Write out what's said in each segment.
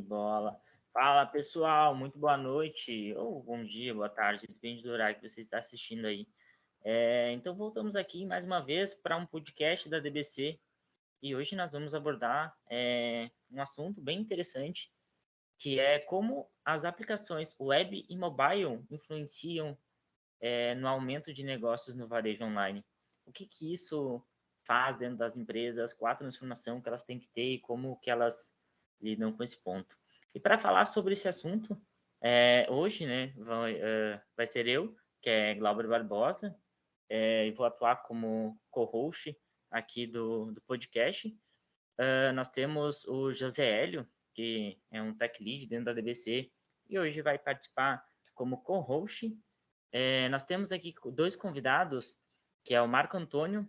bola. Fala, pessoal, muito boa noite, ou bom dia, boa tarde, depende do horário que você está assistindo aí. Então, voltamos aqui mais uma vez para um podcast da DBC e hoje nós vamos abordar um assunto bem interessante, que é como as aplicações web e mobile influenciam no aumento de negócios no varejo online. O que isso faz dentro das empresas, qual a transformação que elas têm que ter e como que elas lidam com esse ponto. E para falar sobre esse assunto, hoje, né, vai ser eu, que é Glauber Barbosa, e vou atuar como co-host aqui do podcast. Nós temos o José Hélio, que é um tech lead dentro da DBC, e hoje vai participar como co-host. Nós temos aqui dois convidados, que é o Marco Antônio,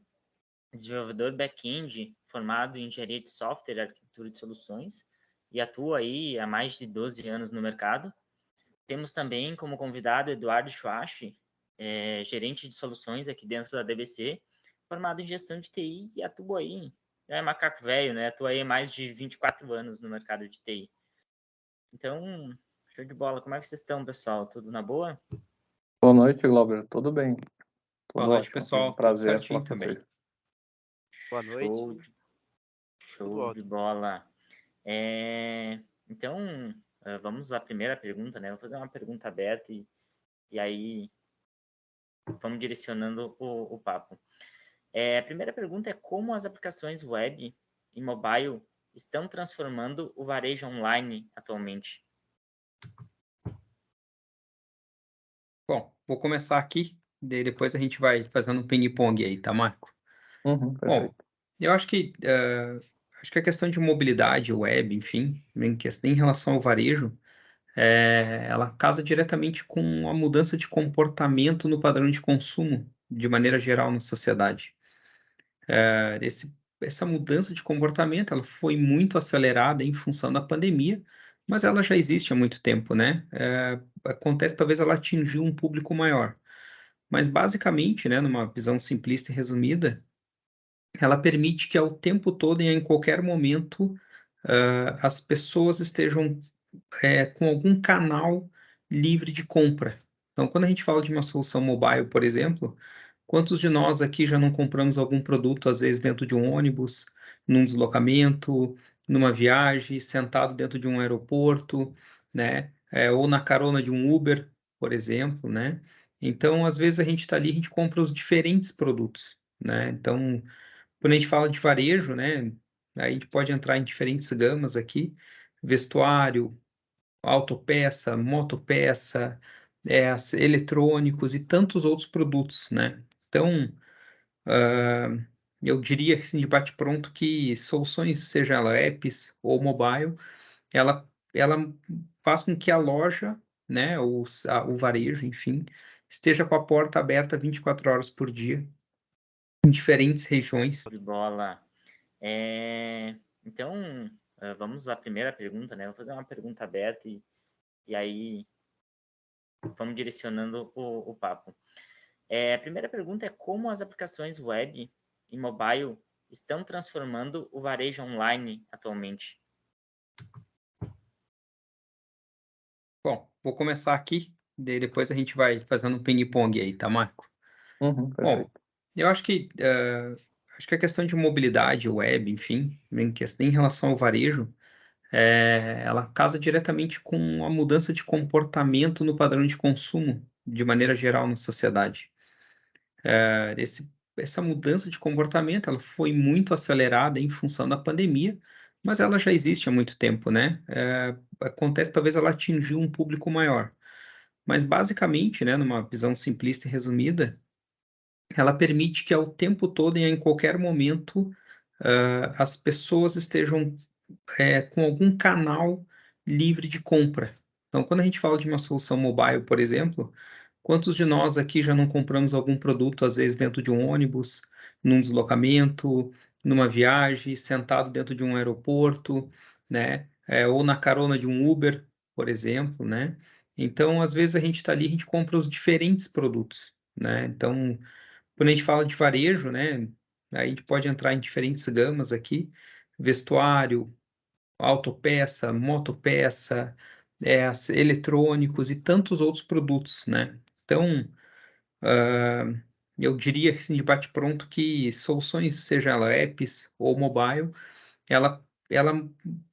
desenvolvedor back-end, formado em engenharia de software e arquitetura de soluções, e atua aí há mais de 12 anos no mercado. Temos também como convidado Eduardo Schwach, gerente de soluções aqui dentro da DBC, formado em gestão de TI e atua aí, é macaco velho, né? Atua aí há mais de 24 anos no mercado de TI. Então, show de bola. Como é que vocês estão, pessoal? Tudo na boa? Boa noite, Glauber. Tudo bem? Boa Tudo noite, ótimo. pessoal. Um Tudo prazer certinho falar com também. vocês. Boa noite. Show de bola. Então, vamos à primeira pergunta, né? Vou fazer uma pergunta aberta e aí vamos direcionando o papo. A primeira pergunta é como as aplicações web e mobile estão transformando o varejo online atualmente? Bom, vou começar aqui, daí depois a gente vai fazendo um ping-pong aí, tá, Marco? Bom, Perfeito. eu acho que a questão de mobilidade, web, enfim, em relação ao varejo, ela casa diretamente com a mudança de comportamento no padrão de consumo, de maneira geral, na sociedade. Essa mudança de comportamento, ela foi muito acelerada em função da pandemia, mas ela já existe há muito tempo, né? Acontece, talvez ela atingiu um público maior. Mas, basicamente, né, numa visão simplista e resumida, ela permite que ao tempo todo e em qualquer momento, as pessoas estejam com algum canal livre de compra. Então, quando a gente fala de uma solução mobile, por exemplo, quantos de nós aqui já não compramos algum produto, às vezes dentro de um ônibus, num deslocamento, numa viagem, sentado dentro de um aeroporto, né? Ou na carona de um Uber, por exemplo, né? Então, às vezes a gente está ali, a gente compra os diferentes produtos, né? Então, quando a gente fala de varejo, né? A gente pode entrar em diferentes gamas aqui, vestuário, autopeça, motopeça, eletrônicos e tantos outros produtos, né? Então, eu diria assim, de bate-pronto que soluções, seja ela apps ou mobile, ela faz com que a loja, né, o varejo, enfim, esteja com a porta aberta 24 horas por dia, em diferentes regiões. Show de bola. Então, vamos à primeira pergunta, né? Vou fazer uma pergunta aberta e aí vamos direcionando o papo. A primeira pergunta é como as aplicações web e mobile estão transformando o varejo online atualmente? Bom, vou começar aqui, daí depois a gente vai fazendo um ping-pong aí, tá, Marco? Bom, Perfeito. eu acho que a questão de mobilidade, web, enfim, em relação ao varejo, ela casa diretamente com a mudança de comportamento no padrão de consumo, de maneira geral, na sociedade. Essa mudança de comportamento, ela foi muito acelerada em função da pandemia, mas ela já existe há muito tempo, né? Acontece, talvez ela atingiu um público maior. Mas, basicamente, né, numa visão simplista e resumida, ela permite que ao tempo todo e em qualquer momento, as pessoas estejam com algum canal livre de compra. Então, quando a gente fala de uma solução mobile, por exemplo, quantos de nós aqui já não compramos algum produto, às vezes dentro de um ônibus, num deslocamento, numa viagem, sentado dentro de um aeroporto, né? Ou na carona de um Uber, por exemplo, né? Então, às vezes a gente está ali, a gente compra os diferentes produtos, né? Então, quando a gente fala de varejo, né? A gente pode entrar em diferentes gamas aqui, vestuário, autopeça, motopeça, eletrônicos e tantos outros produtos, né? Então, eu diria assim, de bate-pronto que soluções, seja ela apps ou mobile, ela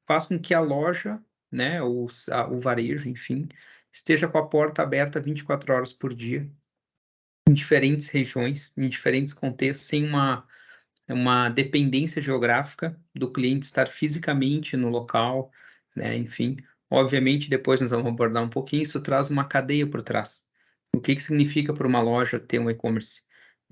faz com que a loja, né, o varejo, enfim, esteja com a porta aberta 24 horas por dia, em diferentes regiões, em diferentes contextos, sem uma dependência geográfica do cliente estar fisicamente no local, né? Enfim, obviamente, depois nós vamos abordar um pouquinho, isso traz uma cadeia por trás. O que que significa para uma loja ter um e-commerce?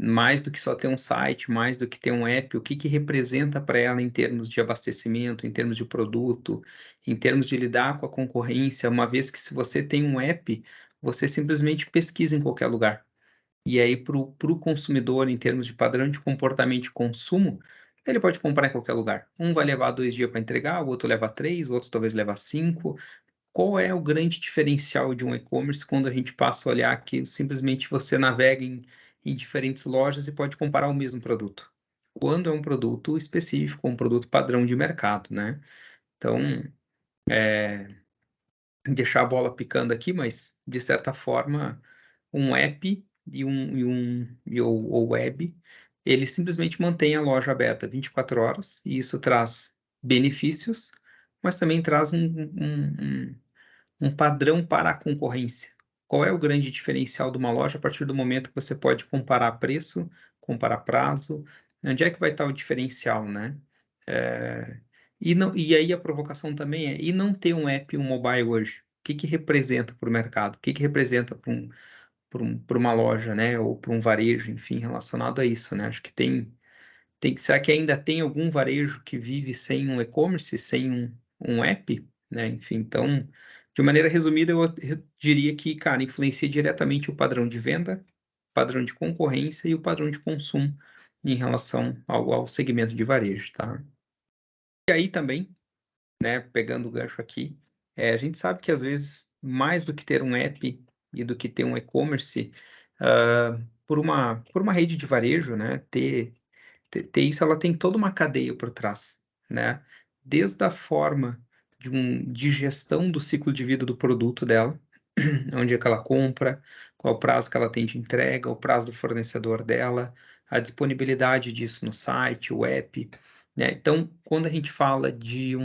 Mais do que só ter um site, mais do que ter um app, o que que representa para ela em termos de abastecimento, em termos de produto, em termos de lidar com a concorrência, uma vez que se você tem um app, você simplesmente pesquisa em qualquer lugar. E aí, para o consumidor, em termos de padrão de comportamento de consumo, ele pode comprar em qualquer lugar. Um vai levar 2 dias para entregar, o outro leva 3, o outro talvez leva 5. Qual é o grande diferencial de um e-commerce quando a gente passa a olhar que simplesmente você navega em diferentes lojas e pode comparar o mesmo produto? Quando é um produto específico, um produto padrão de mercado, né? Então, deixar a bola picando aqui, mas de certa forma, um app ou web, ele simplesmente mantém a loja aberta 24 horas, e isso traz benefícios, mas também traz um padrão para a concorrência. Qual é o grande diferencial de uma loja a partir do momento que você pode comparar preço, comparar prazo? Onde é que vai estar o diferencial, né? E aí a provocação também é, e não ter um app, um mobile hoje? O que que representa para o mercado? O que que representa para uma loja, né? Ou para um varejo, enfim, relacionado a isso, né? Acho que será que ainda tem algum varejo que vive sem um e-commerce, sem um app, né? Enfim, então, de maneira resumida, eu diria que, cara, influencia diretamente o padrão de venda, padrão de concorrência e o padrão de consumo em relação ao segmento de varejo, tá? E aí também, né, pegando o gancho aqui, a gente sabe que às vezes, mais do que ter um app e do que ter um e-commerce, por uma rede de varejo, né, ter isso, ela tem toda uma cadeia por trás, né? Desde a forma de gestão do ciclo de vida do produto dela, onde é que ela compra, qual o prazo que ela tem de entrega, o prazo do fornecedor dela, a disponibilidade disso no site, o app, né? Então, quando a gente fala de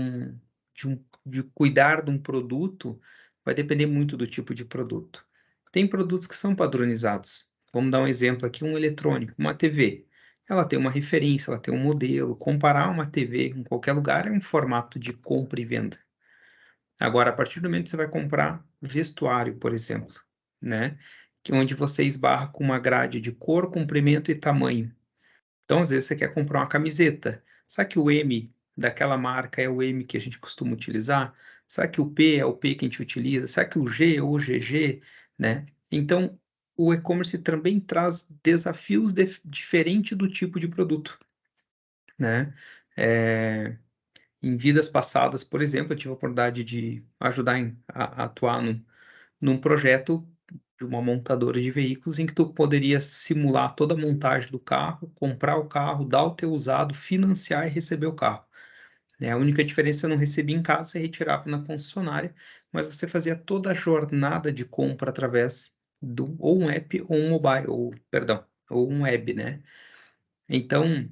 cuidar de um produto, vai depender muito do tipo de produto. Tem produtos que são padronizados. Vamos dar um exemplo aqui, um eletrônico, uma TV. Ela tem uma referência, ela tem um modelo. Comparar uma TV em qualquer lugar é um formato de compra e venda. Agora, a partir do momento que você vai comprar vestuário, por exemplo, né? Que onde você esbarra com uma grade de cor, comprimento e tamanho. Então, às vezes, você quer comprar uma camiseta. Será que o M daquela marca é o M que a gente costuma utilizar? Será que o P é o P que a gente utiliza? Será que o G é o GG, né? Então, o e-commerce também traz desafios diferentes do tipo de produto, né? Em vidas passadas, por exemplo, eu tive a oportunidade de ajudar a atuar num projeto de uma montadora de veículos em que tu poderia simular toda a montagem do carro, comprar o carro, dar o teu usado, financiar e receber o carro. Né? A única diferença é não recebia em casa, você retirava na concessionária, mas você fazia toda a jornada de compra através ou um app ou um mobile, ou um web, né? Então,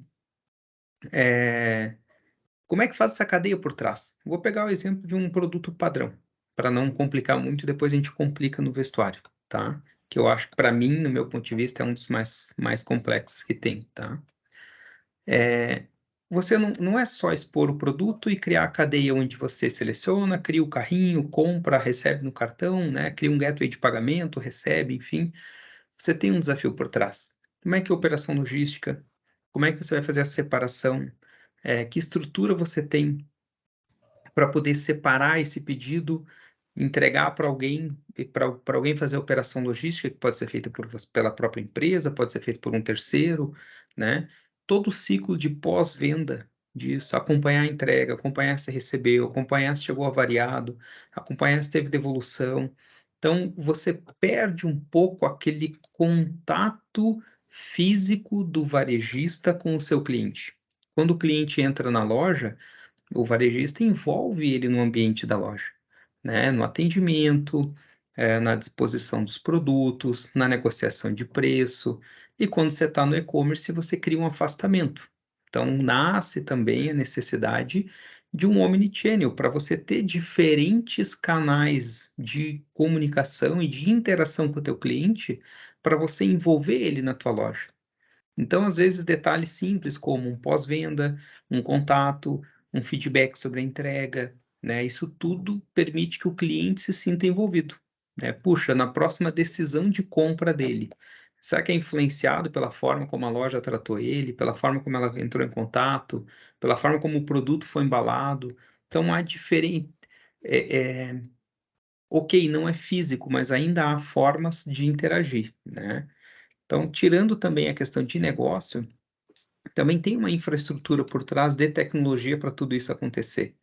como é que faz essa cadeia por trás? Vou pegar o exemplo de um produto padrão, para não complicar muito, depois a gente complica no vestuário, tá? Que eu acho que, para mim, no meu ponto de vista, é um dos mais complexos que tem, tá? Você não é só expor o produto e criar a cadeia onde você seleciona, cria o carrinho, compra, recebe no cartão, né? Cria um gateway de pagamento, recebe, enfim. Você tem um desafio por trás. Como é que é a operação logística? Como é que você vai fazer a separação? Que estrutura você tem para poder separar esse pedido, entregar para alguém e para alguém fazer a operação logística, que pode ser feita pela própria empresa, pode ser feita por um terceiro, né? Todo o ciclo de pós-venda disso, acompanhar a entrega, acompanhar se recebeu, acompanhar se chegou avariado, acompanhar se teve devolução. Então, você perde um pouco aquele contato físico do varejista com o seu cliente. Quando o cliente entra na loja, o varejista envolve ele no ambiente da loja, né? No atendimento, na disposição dos produtos, na negociação de preço. E quando você está no e-commerce, você cria um afastamento. Então, nasce também a necessidade de um omnichannel para você ter diferentes canais de comunicação e de interação com o teu cliente para você envolver ele na tua loja. Então, às vezes, detalhes simples como um pós-venda, um contato, um feedback sobre a entrega, né? Isso tudo permite que o cliente se sinta envolvido, né? Puxa, na próxima decisão de compra dele, será que é influenciado pela forma como a loja tratou ele, pela forma como ela entrou em contato, pela forma como o produto foi embalado? Então, há diferente... Ok, não é físico, mas ainda há formas de interagir, né? Então, tirando também a questão de negócio, também tem uma infraestrutura por trás de tecnologia para tudo isso acontecer,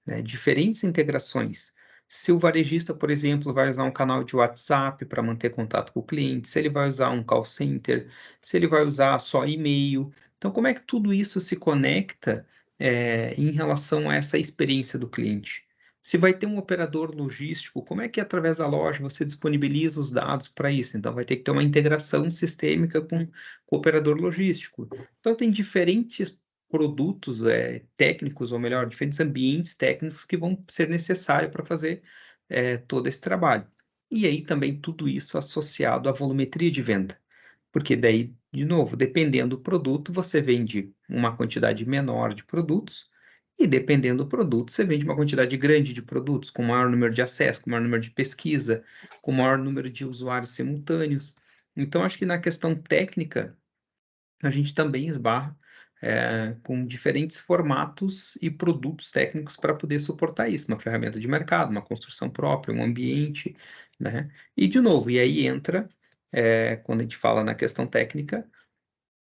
né? Diferentes integrações. Se o varejista, por exemplo, vai usar um canal de WhatsApp para manter contato com o cliente, se ele vai usar um call center, se ele vai usar só e-mail. Então, como é que tudo isso se conecta, em relação a essa experiência do cliente? Se vai ter um operador logístico, como é que através da loja você disponibiliza os dados para isso? Então, vai ter que ter uma integração sistêmica com o operador logístico. Então, tem diferentes produtos técnicos, ou melhor, diferentes ambientes técnicos que vão ser necessários para fazer todo esse trabalho. E aí também tudo isso associado à volumetria de venda, porque daí, de novo, dependendo do produto, você vende uma quantidade menor de produtos, e dependendo do produto, você vende uma quantidade grande de produtos, com maior número de acesso, com maior número de pesquisa, com maior número de usuários simultâneos. Então, acho que na questão técnica, a gente também esbarra com diferentes formatos e produtos técnicos para poder suportar isso, uma ferramenta de mercado, uma construção própria, um ambiente, né? E, de novo, e aí entra, quando a gente fala na questão técnica,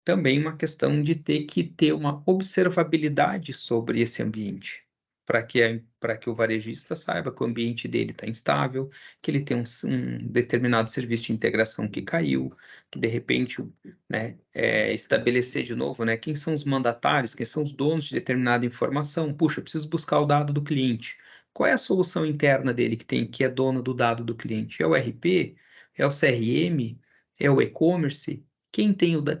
também uma questão de ter que ter uma observabilidade sobre esse ambiente, para que o varejista saiba que o ambiente dele está instável, que ele tem um determinado serviço de integração que caiu, que de repente, né, estabelecer de novo, né, quem são os mandatários, quem são os donos de determinada informação. Puxa, eu preciso buscar o dado do cliente. Qual é a solução interna dele que é dono do dado do cliente? É o RP? É o CRM? É o e-commerce?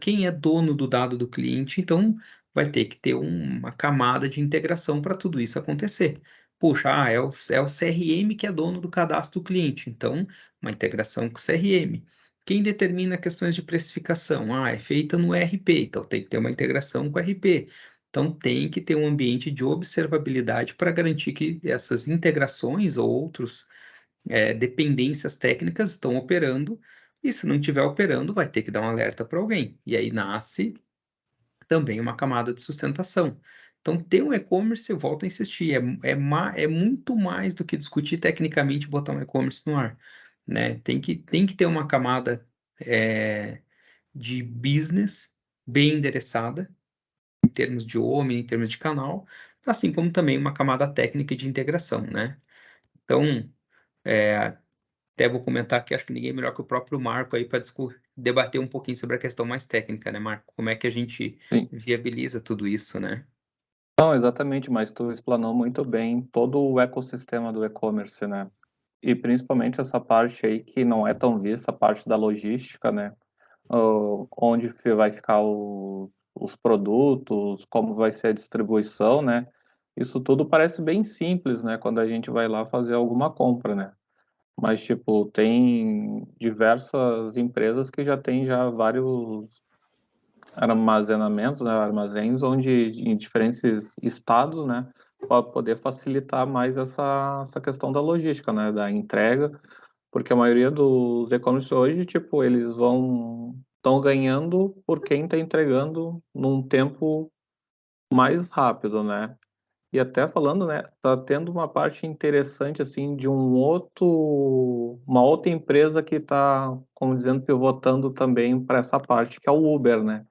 Quem é dono do dado do cliente, então vai ter que ter uma camada de integração para tudo isso acontecer. Puxa, é o CRM que é dono do cadastro do cliente, então uma integração com o CRM. Quem determina questões de precificação? É feita no ERP, então tem que ter uma integração com o ERP. Então tem que ter um ambiente de observabilidade para garantir que essas integrações ou outros dependências técnicas estão operando, e se não estiver operando, vai ter que dar um alerta para alguém. E aí nasce também uma camada de sustentação. Então, ter um e-commerce, eu volto a insistir, é muito mais do que discutir tecnicamente botar um e-commerce no ar, né? Tem que ter uma camada de business bem endereçada, em termos de homem, em termos de canal, assim como também uma camada técnica de integração, né? Então, até vou comentar que acho que ninguém é melhor que o próprio Marco aí para debater um pouquinho sobre a questão mais técnica, né, Marco? Como é que a gente Sim. viabiliza tudo isso, né? Não, exatamente, mas tu explanou muito bem todo o ecossistema do e-commerce, né? E principalmente essa parte aí que não é tão vista, a parte da logística, né? Onde vai ficar os produtos, como vai ser a distribuição, né? Isso tudo parece bem simples, né? Quando a gente vai lá fazer alguma compra, né? Mas, tipo, tem diversas empresas que já têm já vários armazenamentos, né, armazéns, onde em diferentes estados, né, para poder facilitar mais essa questão da logística, né, da entrega, porque a maioria dos e-commerce hoje, tipo, eles estão ganhando por quem está entregando num tempo mais rápido, né? E até falando, né, tá tendo uma parte interessante, assim, de uma outra empresa que está, como dizendo, pivotando também para essa parte, que é o Uber, né?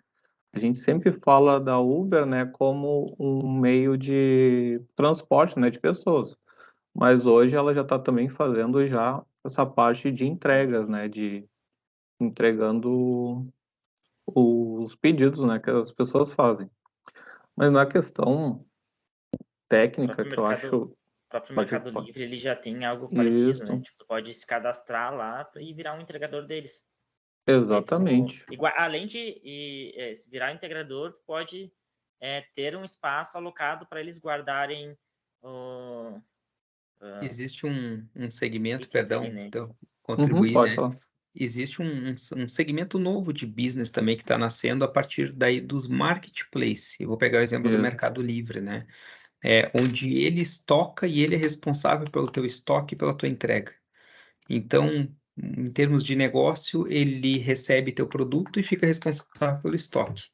A gente sempre fala da Uber, né, como um meio de transporte, né, de pessoas, mas hoje ela já está também fazendo já essa parte de entregas, né, de entregando os pedidos, né, que as pessoas fazem. Mas na questão técnica próprio que eu acho... o próprio Pode, Mercado pode. Livre, ele já tem algo parecido, né? Isso, Tipo, tu pode se cadastrar lá e virar um entregador deles. E aí exatamente. além de se virar integrador, tu pode ter um espaço alocado para eles guardarem Existe um segmento, itens ali, perdão, né? então, contribuir, Pode né? falar. Existe um segmento novo de business também que está nascendo a partir daí dos marketplace. Eu vou pegar o exemplo do Isso. Mercado Livre, né? Onde ele estoca e ele é responsável pelo teu estoque e pela tua entrega. Então, em termos de negócio, ele recebe teu produto e fica responsável pelo estoque.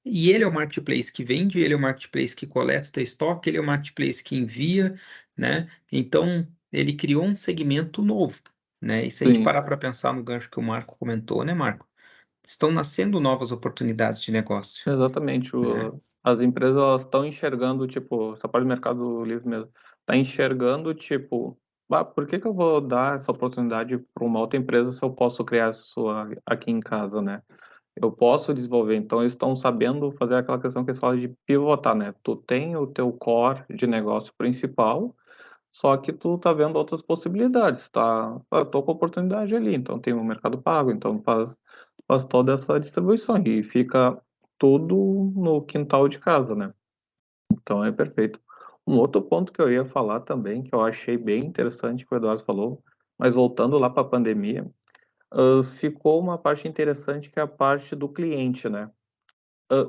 E ele é o marketplace que vende, ele é o marketplace que coleta o teu estoque, ele é o marketplace que envia, né? Então, ele criou um segmento novo, né? E se a gente Sim, parar para pensar no gancho que o Marco comentou, né, Marco? Estão nascendo novas oportunidades de negócio, exatamente. né? As empresas elas estão enxergando, tipo, essa parte do Mercado Livre mesmo, está enxergando, tipo, por que que eu vou dar essa oportunidade para uma outra empresa se eu posso criar isso aqui em casa, né? Eu posso desenvolver. Então, eles estão sabendo fazer aquela questão que eles falam de pivotar, né? Tu tem o teu core de negócio principal, só que tu tá vendo outras possibilidades, tá? Eu tô com oportunidade ali, então tem o Mercado Pago, então faz toda essa distribuição e fica tudo no quintal de casa, né? Então é perfeito. Um outro ponto que eu ia falar também, que eu achei bem interessante que o Eduardo falou, mas voltando lá para a pandemia, ficou uma parte interessante que é a parte do cliente, né?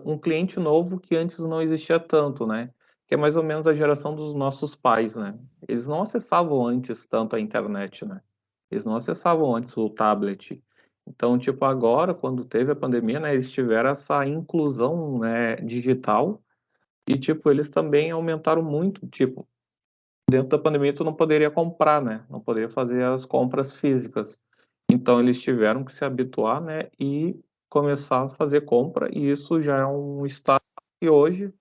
Um cliente novo que antes não existia tanto, né? Que é mais ou menos a geração dos nossos pais, né? Eles não acessavam antes tanto a internet, né? Eles não acessavam antes o tablet. Então, tipo, agora, quando teve a pandemia, né, eles tiveram essa inclusão, né, digital e, tipo, eles também aumentaram muito, tipo, dentro da pandemia tu não poderia comprar, né? Não poderia fazer as compras físicas. Então eles tiveram que se habituar, né, e começar a fazer compra, e isso já é um estado que hoje,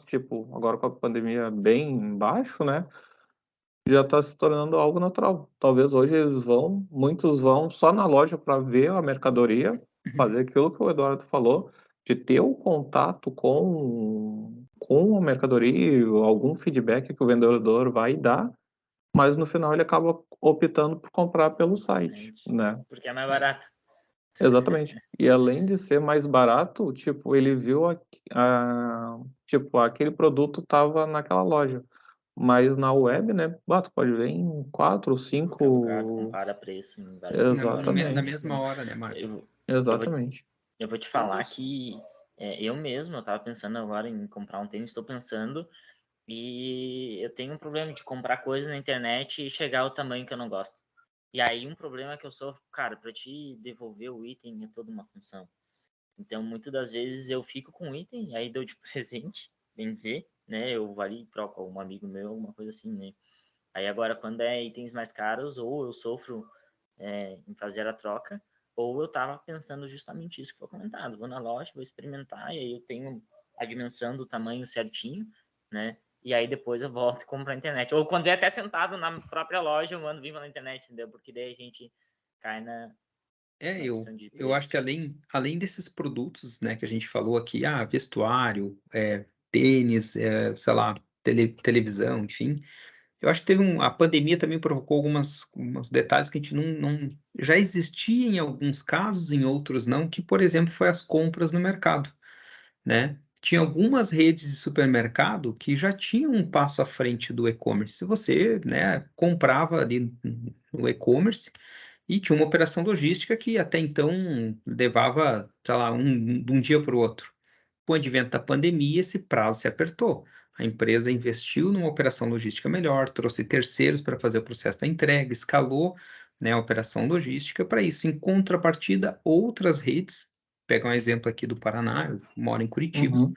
tipo, agora com a pandemia bem baixo, né, já está se tornando algo natural. Talvez hoje muitos vão só na loja para ver a mercadoria, fazer aquilo que o Eduardo falou, de ter o contato com a mercadoria, algum feedback que o vendedor vai dar, mas no final ele acaba optando por comprar pelo site, né? Porque é mais barato. Exatamente. E além de ser mais barato, tipo, ele viu tipo, aquele produto estava naquela loja. Mas na web, né? Tu pode ver em 4 ou Qualquer lugar, 5. compara preço em vários lugares. Na Exatamente. mesma hora, né, Marco? Eu, eu, vou, Exatamente. eu vou te falar que eu mesmo, eu tava pensando agora em comprar um tênis, estou pensando, e eu tenho um problema de comprar coisa na internet e chegar ao tamanho que eu não gosto. E aí um problema que eu sofro, cara, para te devolver o item é toda uma função. Então, muitas das vezes eu fico com o item, aí dou de presente, bem dizer, né? Eu vou ali e troco um amigo meu, uma coisa assim, né? Aí agora, quando é itens mais caros, ou eu sofro em fazer a troca, ou eu tava pensando justamente isso que foi comentado. Vou na loja, vou experimentar, e aí eu tenho a dimensão do tamanho certinho, né? E aí depois eu volto e compro na internet. Ou quando é até sentado na própria loja, eu mando vir pela internet, entendeu? Porque daí a gente cai na questão de Eu acho preço. que além desses produtos, né, que a gente falou aqui, vestuário, tênis, sei lá, televisão, enfim, eu acho que a pandemia também provocou alguns detalhes que a gente já existia em alguns casos, em outros não, que, por exemplo, foi as compras no mercado, né? Tinha algumas redes de supermercado que já tinham um passo à frente do e-commerce. Se você, né, comprava ali no e-commerce, e tinha uma operação logística que até então levava, sei lá, de um dia para o outro. Com o advento da pandemia, esse prazo se apertou. A empresa investiu numa operação logística melhor, trouxe terceiros para fazer o processo da entrega, escalou, né, a operação logística para isso. Em contrapartida, outras redes, pega um exemplo aqui do Paraná, eu moro em Curitiba, Uhum.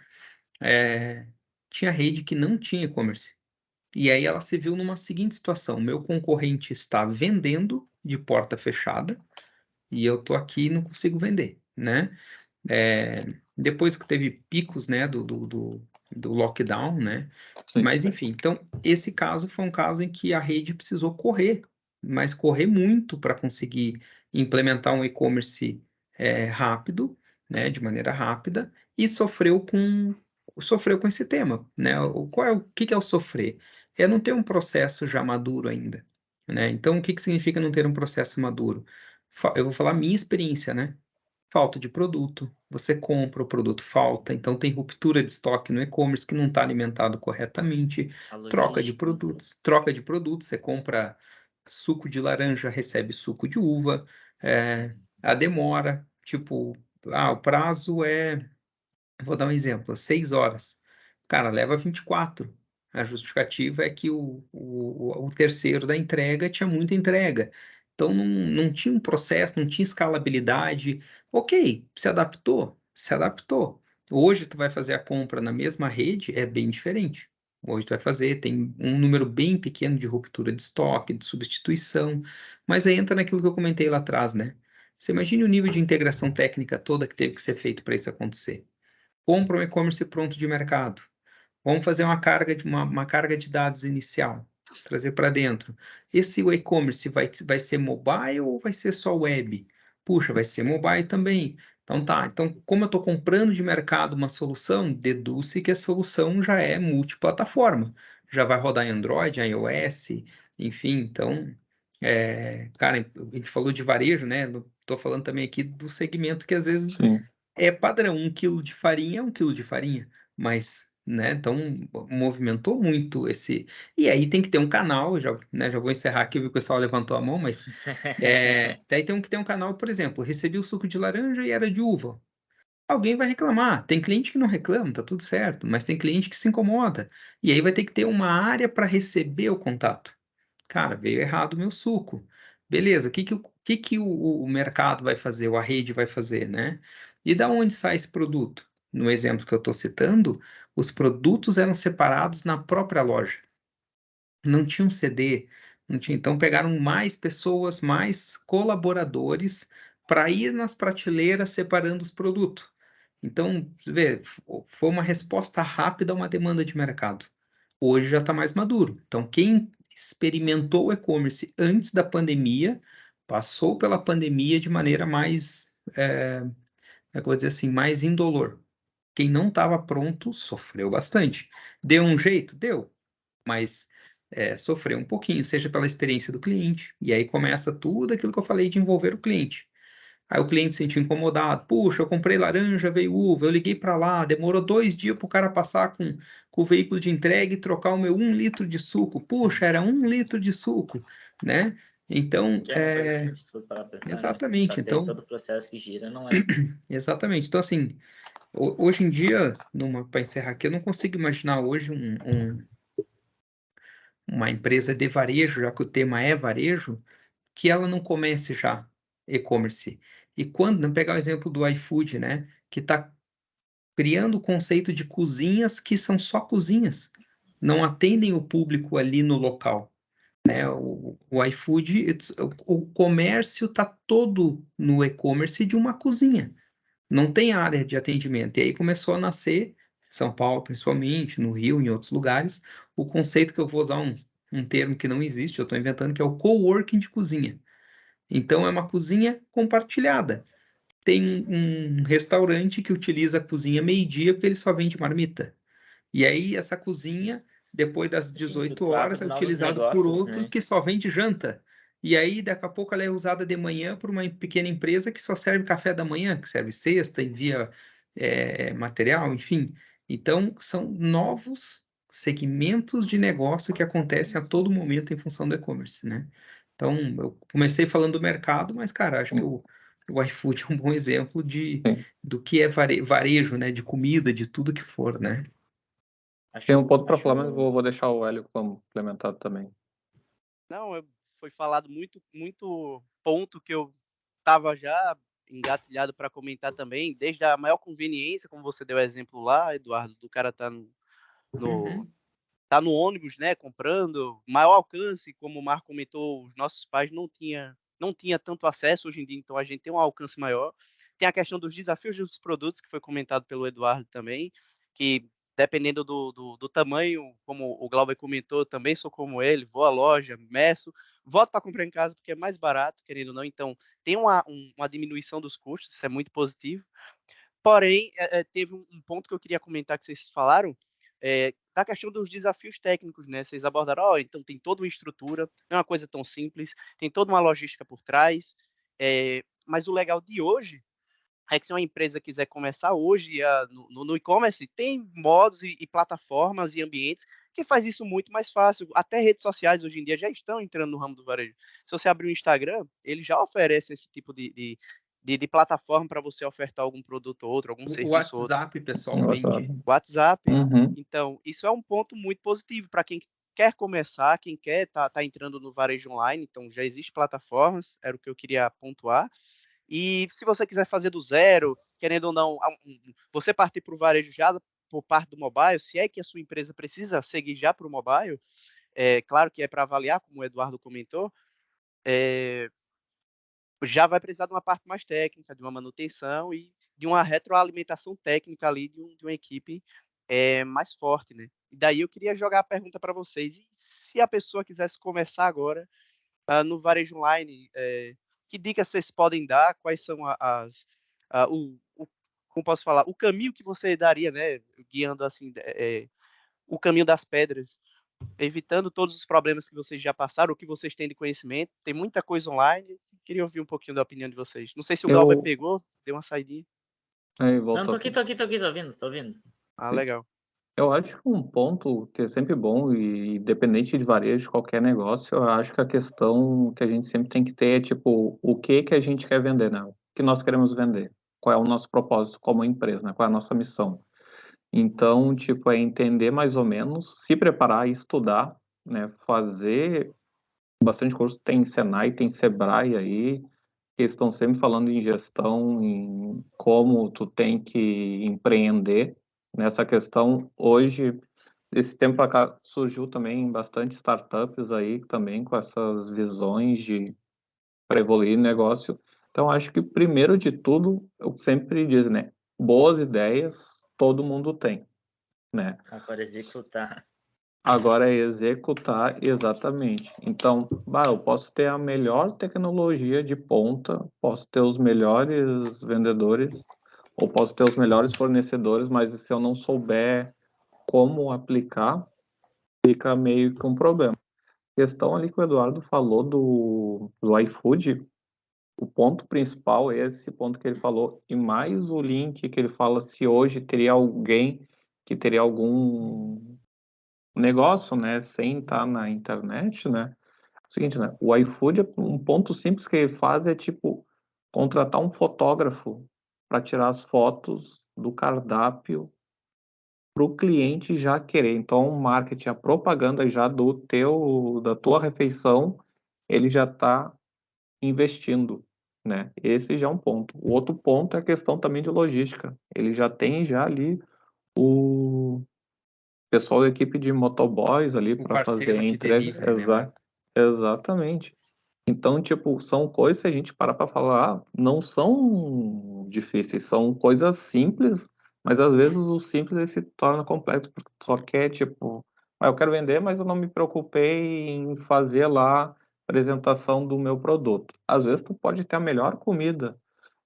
tinha rede que não tinha e-commerce. E aí ela se viu numa seguinte situação: meu concorrente está vendendo de porta fechada e eu tô aqui e não consigo vender, né? Depois que teve picos, né, do lockdown, né? Sim. Mas enfim, então esse caso foi um caso em que a rede precisou correr, mas correr muito para conseguir implementar um e-commerce rápido, né, de maneira rápida, e sofreu com sofreu com esse tema, né? O que é o sofrer? É não ter um processo já maduro ainda, né? Então, o que significa não ter um processo maduro? Eu vou falar a minha experiência, né? Falta de produto, você compra, o produto falta, então tem ruptura de estoque no e-commerce que não está alimentado corretamente, A troca de logística. produtos, você compra suco de laranja, recebe suco de uva, a demora, tipo, o prazo vou dar um exemplo, 6 horas. Cara, leva 24. A justificativa é que o terceiro da entrega tinha muita entrega. Então, não tinha um processo, não tinha escalabilidade. Ok, se adaptou, se adaptou. Hoje, tu vai fazer a compra na mesma rede, é bem diferente. Hoje, tu vai fazer, tem um número bem pequeno de ruptura de estoque, de substituição, mas aí entra naquilo que eu comentei lá atrás, né? Você imagine o nível de integração técnica toda que teve que ser feito para isso acontecer. Compra um e-commerce pronto de mercado. Vamos fazer uma carga de dados inicial, trazer para dentro. Esse e-commerce vai ser mobile ou vai ser só web? Puxa, vai ser mobile também. Então tá, então como eu estou comprando de mercado uma solução, deduz-se que a solução já é multiplataforma. Já vai rodar em Android, iOS, enfim, então, cara, a gente falou de varejo, né? Estou falando também aqui do segmento que às vezes Sim. é padrão, 1 quilo de farinha é 1 quilo de farinha, mas, né, então movimentou muito esse. E aí tem que ter um canal, já vou encerrar aqui, o pessoal levantou a mão, mas daí tem que ter um canal, por exemplo, recebi o suco de laranja e era de uva. Alguém vai reclamar. Tem cliente que não reclama, tá tudo certo, mas tem cliente que se incomoda. E aí vai ter que ter uma área para receber o contato. Cara, veio errado o meu suco. Beleza, o mercado vai fazer, ou a rede vai fazer, né? E da onde sai esse produto? No exemplo que eu estou citando, os produtos eram separados na própria loja. Não tinha um CD, não tinha. Então pegaram mais pessoas, mais colaboradores para ir nas prateleiras separando os produtos. Então, você vê, foi uma resposta rápida a uma demanda de mercado. Hoje já está mais maduro. Então, quem experimentou o e-commerce antes da pandemia, passou pela pandemia de maneira mais, como é que eu vou dizer assim, mais indolor. Quem não estava pronto sofreu bastante. Deu um jeito? Deu, mas sofreu um pouquinho, seja pela experiência do cliente, e aí começa tudo aquilo que eu falei de envolver o cliente. Aí o cliente se sentiu incomodado. Puxa, eu comprei laranja, veio uva, eu liguei para lá, demorou 2 dias para o cara passar com o veículo de entrega e trocar o meu 1 litro de suco. Puxa, era 1 litro de suco, né? Então, Que é uma coisa simples, se for para pensar, né? Só exatamente. que daí Então, todo o processo que gira não é. exatamente. Então, assim, hoje em dia, para encerrar aqui, eu não consigo imaginar hoje uma empresa de varejo, já que o tema é varejo, que ela não comece já e-commerce. E quando, vamos pegar o exemplo do iFood, né? Que está criando o conceito de cozinhas que são só cozinhas, não atendem o público ali no local, né? O iFood, o comércio está todo no e-commerce de uma cozinha, não tem área de atendimento. E aí começou a nascer, São Paulo principalmente, no Rio, em outros lugares, o conceito que eu vou usar um termo que não existe, eu estou inventando, que é o coworking de cozinha. Então é uma cozinha compartilhada. Tem um restaurante que utiliza a cozinha meio-dia porque ele só vende marmita. E aí essa cozinha, depois das Sim, que 18 tu abre horas, é novos utilizado por negócios, outro né? que só vende janta. E aí, daqui a pouco, ela é usada de manhã por uma pequena empresa que só serve café da manhã, que serve cesta, envia material, enfim. Então, são novos segmentos de negócio que acontecem a todo momento em função do e-commerce, né? Então, eu comecei falando do mercado, mas, cara, acho que o iFood é um bom exemplo Sim. do que é varejo, né? De comida, de tudo que for, né? Tem Acho, um ponto para falar, mas acho vou deixar o Hélio complementar também. Não, foi falado muito ponto que eu estava já engatilhado para comentar também, desde a maior conveniência, como você deu exemplo lá, Eduardo, do cara tá no, Uhum. tá no ônibus, né, comprando, maior alcance, como o Marco comentou, os nossos pais não tinha tanto acesso hoje em dia, então a gente tem um alcance maior. Tem a questão dos desafios dos produtos, que foi comentado pelo Eduardo também, que dependendo do tamanho, como o Glauber comentou, eu também sou como ele, vou à loja, meço, volto para comprar em casa porque é mais barato, querendo ou não, então tem uma diminuição dos custos, isso é muito positivo. Porém, teve um ponto que eu queria comentar que vocês falaram, da questão dos desafios técnicos, né? Vocês abordaram, então tem toda uma estrutura, não é uma coisa tão simples, tem toda uma logística por trás, mas o legal de hoje é que se uma empresa quiser começar hoje no e-commerce, tem modos e plataformas e ambientes que faz isso muito mais fácil. Até redes sociais hoje em dia já estão entrando no ramo do varejo. Se você abrir o Instagram, ele já oferece esse tipo de plataforma para você ofertar algum produto ou outro, algum O serviço ou outro. WhatsApp, pessoal, No vende. WhatsApp. WhatsApp. Uhum. Então, isso é um ponto muito positivo para quem quer começar, quem quer tá entrando no varejo online. Então, já existem plataformas, era o que eu queria pontuar. E se você quiser fazer do zero, querendo ou não, você partir para o varejo já por parte do mobile, se é que a sua empresa precisa seguir já para o mobile, claro que é para avaliar, como o Eduardo comentou, já vai precisar de uma parte mais técnica, de uma manutenção e de uma retroalimentação técnica ali de uma equipe mais forte, né? E daí eu queria jogar a pergunta para vocês, e se a pessoa quisesse começar agora no varejo online, que dicas vocês podem dar? Quais são como posso falar, o caminho que você daria, né, guiando assim, o caminho das pedras, evitando todos os problemas que vocês já passaram, o que vocês têm de conhecimento? Tem muita coisa online. Queria ouvir um pouquinho da opinião de vocês. Não sei se o Glauber pegou, deu uma saidinha. Aí, Não, voltou tô aqui. aqui, tô ouvindo. Ah, legal. Eu acho que um ponto que é sempre bom, e independente de varejo, qualquer negócio, eu acho que a questão que a gente sempre tem que ter é, tipo, o que a gente quer vender, né? O que nós queremos vender? Qual é o nosso propósito como empresa, né? Qual é a nossa missão? Então, tipo, é entender mais ou menos, se preparar e estudar, né? Fazer bastante curso, tem Senai, tem Sebrae aí, que estão sempre falando em gestão, em como tu tem que empreender nessa questão. Hoje, desse tempo para cá, surgiu também bastante startups aí também com essas visões de para evoluir o negócio. Então, acho que primeiro de tudo, eu sempre digo, né? Boas ideias todo mundo tem, né? Para executar. Agora é executar exatamente. Então, eu posso ter a melhor tecnologia de ponta, posso ter os melhores vendedores, ou posso ter os melhores fornecedores, mas se eu não souber como aplicar, fica meio que um problema. A questão ali que o Eduardo falou do iFood, o ponto principal é esse ponto que ele falou, e mais o link que ele fala se hoje teria alguém que teria algum negócio, né, sem estar na internet, né? É o seguinte, né? O iFood, um ponto simples que ele faz é tipo contratar um fotógrafo para tirar as fotos do cardápio para o cliente já querer. Então, o marketing, a propaganda já da tua refeição, ele já está investindo, né? Esse já é um ponto. O outro ponto é a questão também de logística. Ele já tem já ali o pessoal da equipe de motoboys ali O para fazer parceiro a de entrega. delivery, né, Marco? Exatamente. Então, tipo, são coisas que a gente para falar, não são difíceis, são coisas simples, mas às vezes o simples ele se torna complexo, porque tu só quer, tipo, eu quero vender, mas eu não me preocupei em fazer lá a apresentação do meu produto. Às vezes tu pode ter a melhor comida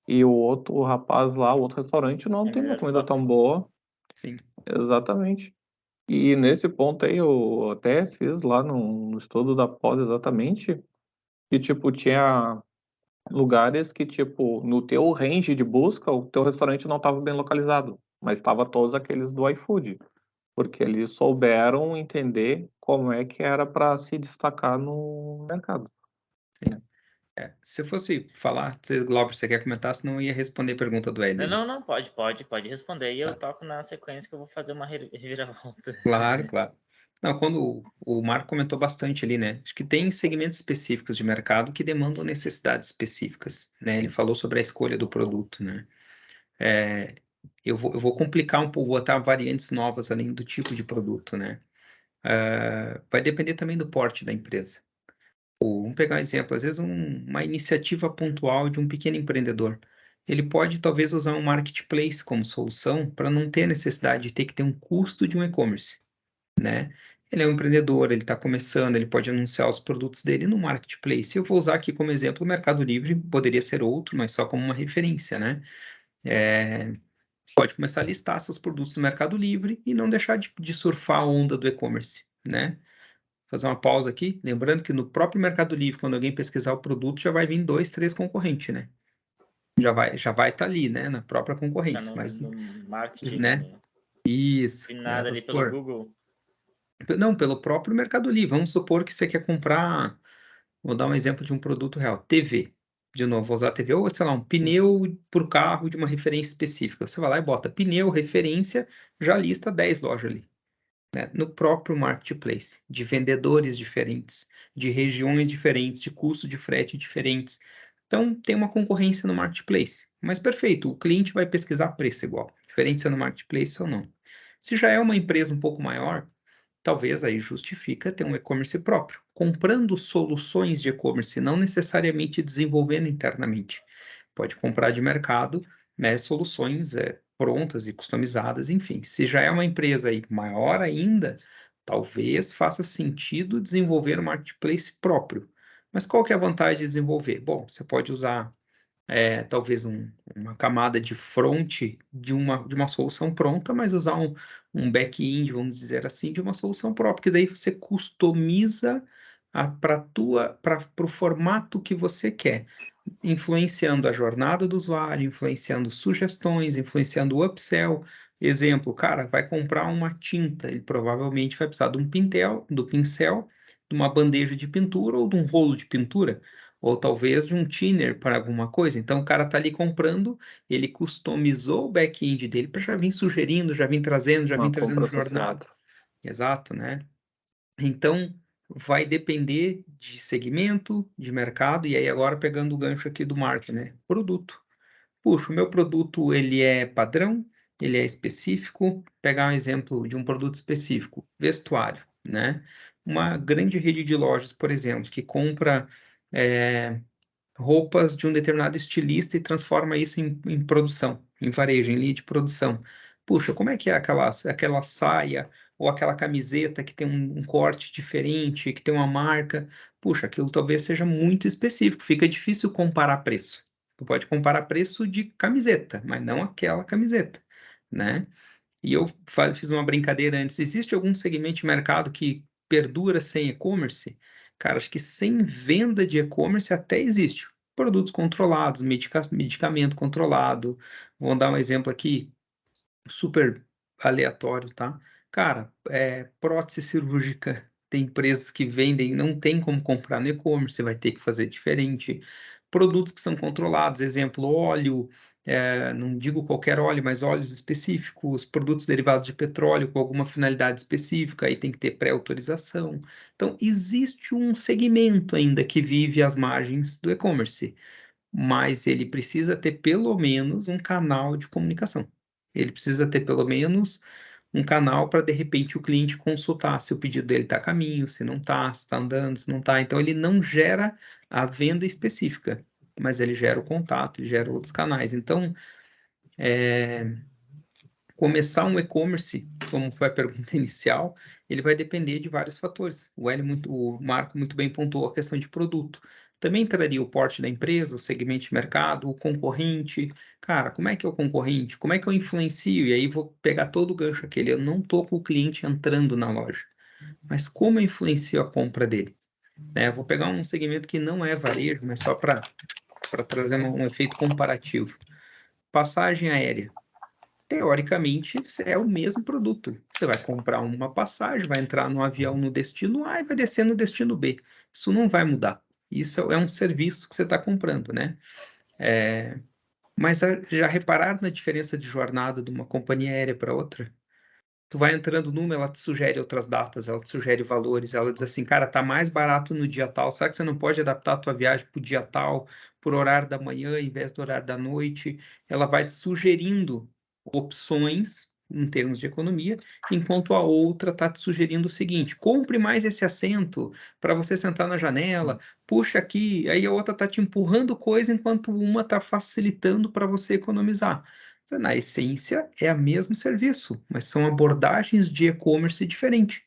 e o outro rapaz lá, o outro restaurante não É tem uma melhor comida foto. tão boa. Sim. Exatamente. E nesse ponto aí eu até fiz lá no estudo da pós exatamente que, tipo, tinha lugares que, tipo, no teu range de busca, o teu restaurante não estava bem localizado, mas estava todos aqueles do iFood, porque eles souberam entender como é que era para se destacar no mercado. Sim. Se eu fosse falar, Glauber, você quer comentar, senão eu ia responder a pergunta do Hélio ali. Não, pode responder. E eu Tá. toco na sequência que eu vou fazer uma reviravolta. Claro, claro. Não, quando o Marco comentou bastante ali, né? Acho que tem segmentos específicos de mercado que demandam necessidades específicas, né? Ele falou sobre a escolha do produto, né? Eu vou complicar um pouco, vou botar variantes novas além do tipo de produto, né? Vai depender também do porte da empresa. Vamos pegar um exemplo, às vezes uma iniciativa pontual de um pequeno empreendedor. Ele pode talvez usar um marketplace como solução para não ter a necessidade de ter que ter um custo de um e-commerce, né? Ele é um empreendedor, ele está começando, ele pode anunciar os produtos dele no marketplace. Eu vou usar aqui como exemplo o Mercado Livre, poderia ser outro, mas só como uma referência, né? pode começar a listar seus produtos no Mercado Livre e não deixar de surfar a onda do e-commerce, né? Fazer uma pausa aqui, lembrando que no próprio Mercado Livre, quando alguém pesquisar o produto, já vai vir 2, 3 concorrentes, né? Já vai estar ali, né? Na própria Tá concorrência, no, mas, no marketing, né? Isso, né? nada Vamos ali pelo supor. Google. Não, pelo próprio Mercado Livre. Vamos supor que você quer comprar, vou dar um exemplo de um produto real, TV. De novo, vou usar a TV ou, sei lá, um pneu para o carro de uma referência específica. Você vai lá e bota pneu, referência, já lista 10 lojas ali, né? No próprio marketplace, de vendedores diferentes, de regiões diferentes, de custo de frete diferentes. Então, tem uma concorrência no marketplace. Mas perfeito, o cliente vai pesquisar preço igual, diferente se é no marketplace ou não. Se já é uma empresa um pouco maior, talvez aí justifica ter um e-commerce próprio, comprando soluções de e-commerce, não necessariamente desenvolvendo internamente. Pode comprar de mercado, né, soluções prontas e customizadas, enfim. Se já é uma empresa aí maior ainda, talvez faça sentido desenvolver um marketplace próprio. Mas qual que é a vantagem de desenvolver? Bom, você pode usar talvez uma camada de front de uma solução pronta, mas usar um back-end, vamos dizer assim, de uma solução própria, que daí você customiza para o formato que você quer, influenciando a jornada do usuário, influenciando sugestões, influenciando o upsell. Exemplo, cara, vai comprar uma tinta, ele provavelmente vai precisar de um pincel, de uma bandeja de pintura ou de um rolo de pintura, ou talvez de um thinner para alguma coisa. Então, o cara está ali comprando, ele customizou o back-end dele para já vir sugerindo, já vir Uma trazendo compra jornada. associada. Exato, né? Então, vai depender de segmento, de mercado, e aí agora pegando o gancho aqui do marketing, né? Produto. Puxa, o meu produto, ele é padrão, ele é específico. Pegar um exemplo de um produto específico, vestuário, né? Uma grande rede de lojas, por exemplo, que compra roupas de um determinado estilista e transforma isso em produção, em varejo, em linha de produção. Puxa, como é que é aquela saia ou aquela camiseta que tem um corte diferente, que tem uma marca? Puxa, aquilo talvez seja muito específico, fica difícil comparar preço. Tu pode comparar preço de camiseta, mas não aquela camiseta, né? E eu fiz uma brincadeira antes. Existe algum segmento de mercado que perdura sem e-commerce? Cara, acho que sem venda de e-commerce até existe. Produtos controlados, medicamento controlado. Vou dar um exemplo aqui, super aleatório, tá? Cara, prótese cirúrgica. Tem empresas que vendem, não tem como comprar no e-commerce, você vai ter que fazer diferente. Produtos que são controlados, exemplo, óleo, não digo qualquer óleo, mas óleos específicos, produtos derivados de petróleo com alguma finalidade específica, aí tem que ter pré-autorização. Então, existe um segmento ainda que vive às margens do e-commerce, mas ele precisa ter pelo menos um canal de comunicação. Ele precisa ter pelo menos um canal para, de repente, o cliente consultar se o pedido dele está a caminho, se não está, se está andando, se não está. Então, ele não gera a venda específica, mas ele gera o contato, ele gera outros canais. Então, começar um e-commerce, como foi a pergunta inicial, ele vai depender de vários fatores. O Marco muito bem pontuou a questão de produto. Também entraria o porte da empresa, o segmento de mercado, o concorrente. Cara, como é que é o concorrente? Como é que eu influencio? E aí vou pegar todo o gancho aquele. Eu não estou com o cliente entrando na loja, mas como eu influencio a compra dele? Eu vou pegar um segmento que não é varejo, mas só para trazer um efeito comparativo. Passagem aérea. Teoricamente, é o mesmo produto. Você vai comprar uma passagem, vai entrar no avião no destino A e vai descer no destino B. Isso não vai mudar. Isso é um serviço que você está comprando, né? Mas já repararam na diferença de jornada de uma companhia aérea para outra? Tu vai entrando numa, ela te sugere outras datas, ela te sugere valores, ela diz assim, cara, tá mais barato no dia tal, será que você não pode adaptar a tua viagem para o dia tal, por horário da manhã em vez do horário da noite? Ela vai te sugerindo opções em termos de economia, enquanto a outra está te sugerindo o seguinte, compre mais esse assento para você sentar na janela, puxa aqui, aí a outra está te empurrando coisa enquanto uma está facilitando para você economizar. Na essência, é o mesmo serviço, mas são abordagens de e-commerce diferentes,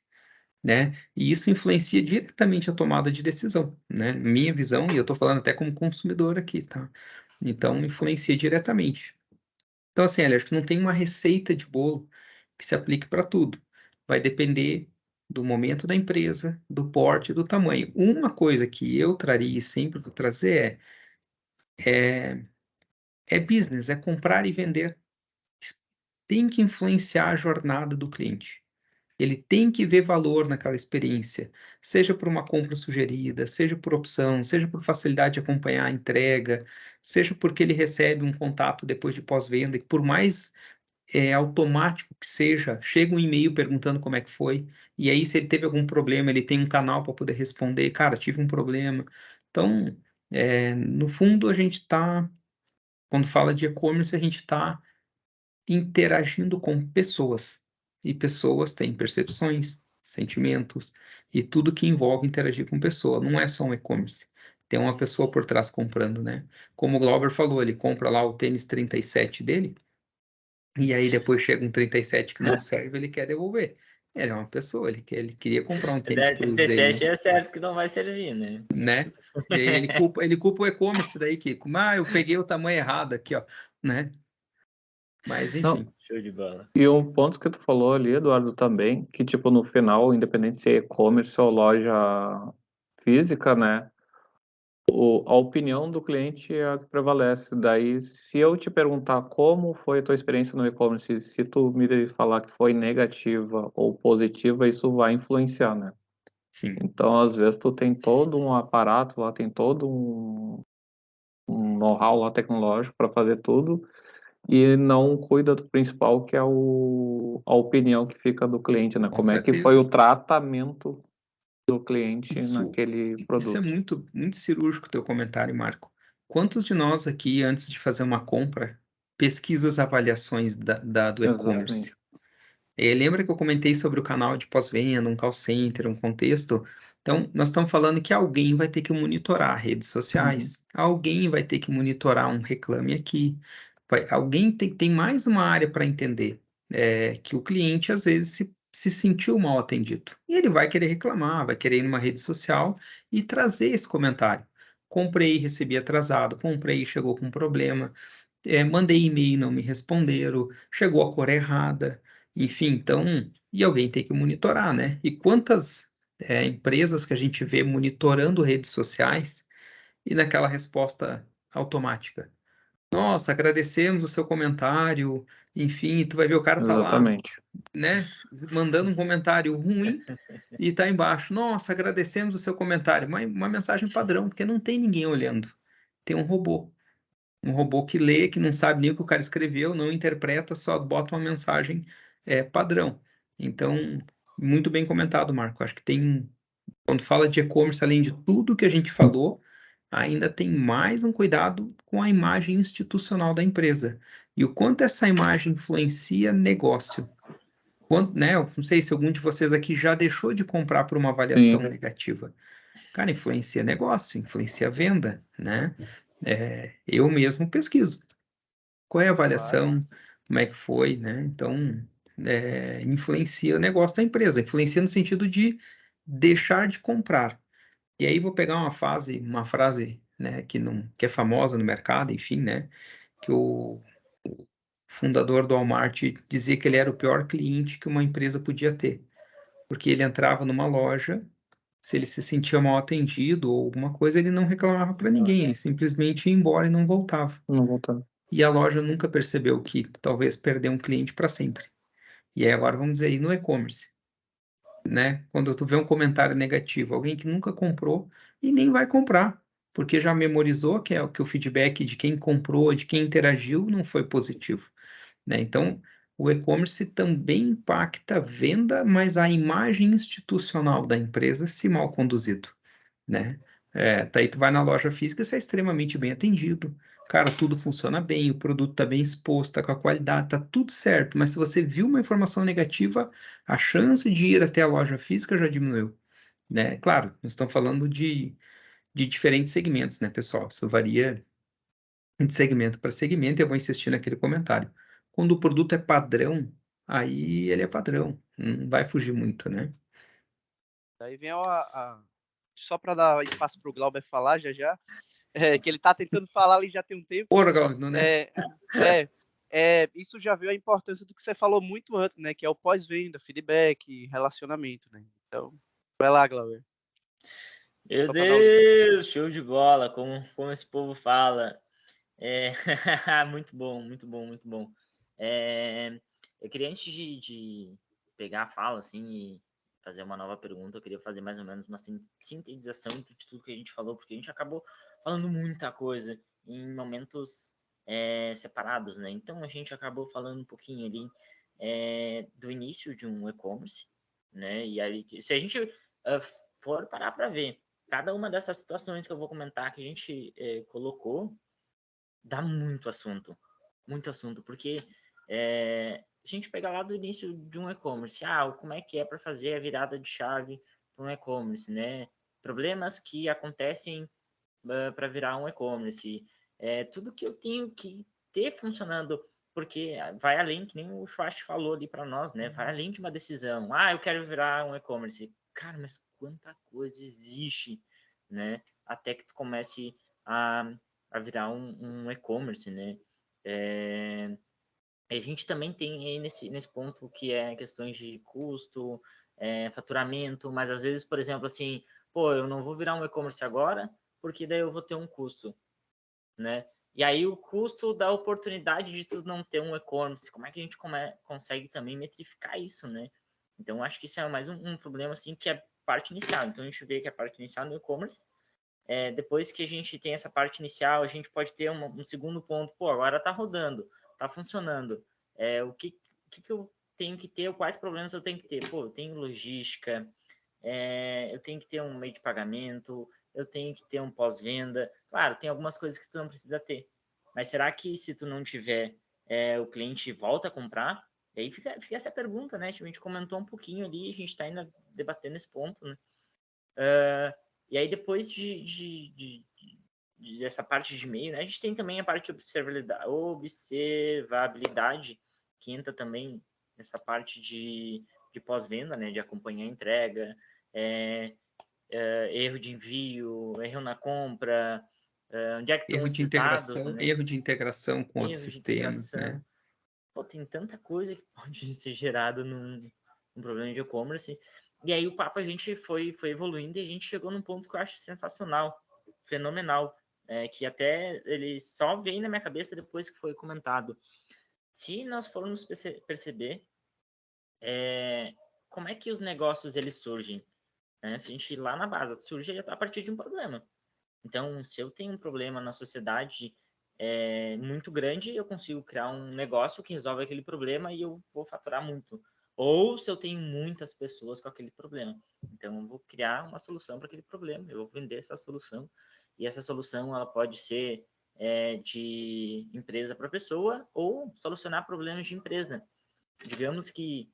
né? E isso influencia diretamente a tomada de decisão, né? Minha visão, e eu estou falando até como consumidor aqui, tá? Então, influencia diretamente. Então, assim, acho que não tem uma receita de bolo que se aplique para tudo. Vai depender do momento da empresa, do porte, do tamanho. Uma coisa que eu traria e sempre vou trazer é business, é comprar e vender. Tem que influenciar a jornada do cliente. Ele tem que ver valor naquela experiência, seja por uma compra sugerida, seja por opção, seja por facilidade de acompanhar a entrega, seja porque ele recebe um contato depois de pós-venda, e por mais automático que seja, chega um e-mail perguntando como é que foi, e aí se ele teve algum problema, ele tem um canal para poder responder, cara, tive um problema. Então, no fundo, a gente está, quando fala de e-commerce, a gente está interagindo com pessoas. E pessoas têm percepções, sentimentos e tudo que envolve interagir com pessoa. Não é só um e-commerce. Tem uma pessoa por trás comprando, né? Como o Glauber falou, ele compra lá o tênis 37 dele, e aí depois chega um 37 que não serve, ele quer devolver. Ele é uma pessoa, ele queria comprar um tênis pro uso dele, 37 é certo que não vai servir, né? né? E aí ele culpa o e-commerce daí, que, eu peguei o tamanho errado aqui, ó, né? Mas, Não, enfim. Show de bola. e um ponto que tu falou ali, Eduardo, também, que tipo, no final, independente se é e-commerce ou loja física, né? A opinião do cliente é a que prevalece. Daí, se eu te perguntar como foi a tua experiência no e-commerce, se tu me falar que foi negativa ou positiva, isso vai influenciar, né? Sim, Então, às vezes, tu tem todo um aparato lá, tem todo um know-how lá tecnológico para fazer tudo e não cuida do principal, que é a opinião que fica do cliente, né? com Como é que foi certeza. o tratamento do cliente Isso, naquele isso é produto. muito, muito cirúrgico, teu comentário, Marco. Quantos de nós aqui, antes de fazer uma compra, pesquisa as avaliações do Exatamente. e-commerce? Lembra que eu comentei sobre o canal de pós-venda, um call center, um contexto? Então, nós estamos falando que alguém vai ter que monitorar redes Uhum. sociais, alguém vai ter que monitorar um reclame aqui, alguém tem mais uma área para entender, que o cliente às vezes se sentiu mal atendido. E ele vai querer reclamar, vai querer ir numa rede social e trazer esse comentário. Comprei, recebi atrasado, comprei, chegou com problema, mandei e-mail, não me responderam, chegou a cor errada, enfim, então, e alguém tem que monitorar, né? E quantas empresas que a gente vê monitorando redes sociais e naquela resposta automática? Nossa, agradecemos o seu comentário, enfim, tu vai ver o cara tá lá, Exatamente. né, mandando um comentário ruim e tá embaixo, nossa, agradecemos o seu comentário, uma mensagem padrão, porque não tem ninguém olhando, tem um robô que lê, que não sabe nem o que o cara escreveu, não interpreta, só bota uma mensagem padrão. Então, muito bem comentado, Marco. Acho que quando fala de e-commerce, além de tudo que a gente falou, ainda tem mais um cuidado com a imagem institucional da empresa. E o quanto essa imagem influencia negócio. Quanto, né, eu não sei se algum de vocês aqui já deixou de comprar por uma avaliação Sim, negativa. Cara, influencia negócio, influencia venda, né? Eu mesmo pesquiso. Qual é a Claro. avaliação? Como é que foi, né? Então, influencia o negócio da empresa, influencia no sentido de deixar de comprar. E aí vou pegar uma frase, né, que é famosa no mercado, enfim, né, que o fundador do Walmart dizia que ele era o pior cliente que uma empresa podia ter, porque ele entrava numa loja, se ele se sentia mal atendido ou alguma coisa, ele não reclamava para ninguém, ele simplesmente ia embora e não voltava. não voltando. E a loja nunca percebeu que talvez perdeu um cliente para sempre. E aí agora vamos dizer aí no e-commerce, né? Quando tu vê um comentário negativo, alguém que nunca comprou e nem vai comprar, porque já memorizou que o feedback de quem comprou, de quem interagiu, não foi positivo, né? Então, o e-commerce também impacta a venda, mas a imagem institucional da empresa se mal conduzido, né? Daí tu vai na loja física, você é extremamente bem atendido. Cara, tudo funciona bem, o produto está bem exposto, tá com a qualidade, tá tudo certo. Mas se você viu uma informação negativa, a chance de ir até a loja física já diminuiu, né? Claro, nós estamos falando de diferentes segmentos, né, pessoal? Isso varia de segmento para segmento, e eu vou insistir naquele comentário. Quando o produto é padrão, aí ele é padrão, não vai fugir muito, né? Daí vem só para dar espaço para o Glauber falar já já, que ele está tentando falar ali já tem um tempo. Órgão, né? É, é, isso já viu a importância do que você falou muito antes, né? Que é o pós-venda, feedback, relacionamento, né? Então, vai lá, Glauber. Meu Só pra dar o... Deus, show de bola, como esse povo fala. É, muito bom, muito bom, muito bom. Eu queria, antes de pegar a fala, assim, e fazer uma nova pergunta, eu queria fazer mais ou menos uma sintetização de tudo que a gente falou, porque a gente acabou falando muita coisa em momentos separados, né? Então, a gente acabou falando um pouquinho ali do início de um e-commerce, né? E aí, se a gente for parar para ver, cada uma dessas situações que eu vou comentar que a gente colocou, dá muito assunto, porque se a gente pegar lá do início de um e-commerce, como é que é para fazer a virada de chave para um e-commerce, né? Problemas que acontecem para virar um e-commerce, tudo que eu tenho que ter funcionando, porque vai além, que nem o Schwartz falou ali para nós, né? Vai além de uma decisão. Eu quero virar um e-commerce. Cara, mas quanta coisa existe, né? Até que tu comece a virar um e-commerce, né? A gente também tem aí nesse ponto que é questões de custo, faturamento, mas às vezes, por exemplo, assim, pô, eu não vou virar um e-commerce agora, porque daí eu vou ter um custo, né? E aí o custo da oportunidade de tu não ter um e-commerce, como é que a gente consegue também metrificar isso, né? Então, acho que isso é mais um problema, assim, que é a parte inicial. Então, a gente vê que a parte inicial no e-commerce, depois que a gente tem essa parte inicial, a gente pode ter um segundo ponto, pô, agora tá rodando, tá funcionando. O que eu tenho que ter, quais problemas eu tenho que ter? Pô, eu tenho logística, eu tenho que ter um meio de pagamento, eu tenho que ter um pós-venda. Claro, tem algumas coisas que tu não precisa ter. Mas será que se tu não tiver, o cliente volta a comprar? E aí fica essa pergunta, né? A gente comentou um pouquinho ali, a gente está ainda debatendo esse ponto, né? E aí depois dessa parte de e-mail, né? A gente tem também a parte de observabilidade, que entra também nessa parte de pós-venda, né? De acompanhar a entrega, erro de envio, erro na compra, onde é que estão esses dados, né? Erro de integração com outros Erro de sistemas, né? integração. Pô, tem tanta coisa que pode ser gerada num problema de e-commerce. E aí o papo a gente foi evoluindo e a gente chegou num ponto que eu acho sensacional, fenomenal, que até ele só veio na minha cabeça depois que foi comentado. Se nós formos perceber como é que os negócios eles surgem, né? Se a gente ir lá na base, surge a partir de um problema. Então, se eu tenho um problema na sociedade muito grande, eu consigo criar um negócio que resolve aquele problema e eu vou faturar muito. Ou se eu tenho muitas pessoas com aquele problema. Então, eu vou criar uma solução para aquele problema, eu vou vender essa solução. E essa solução ela pode ser de empresa para pessoa ou solucionar problemas de empresa. Digamos que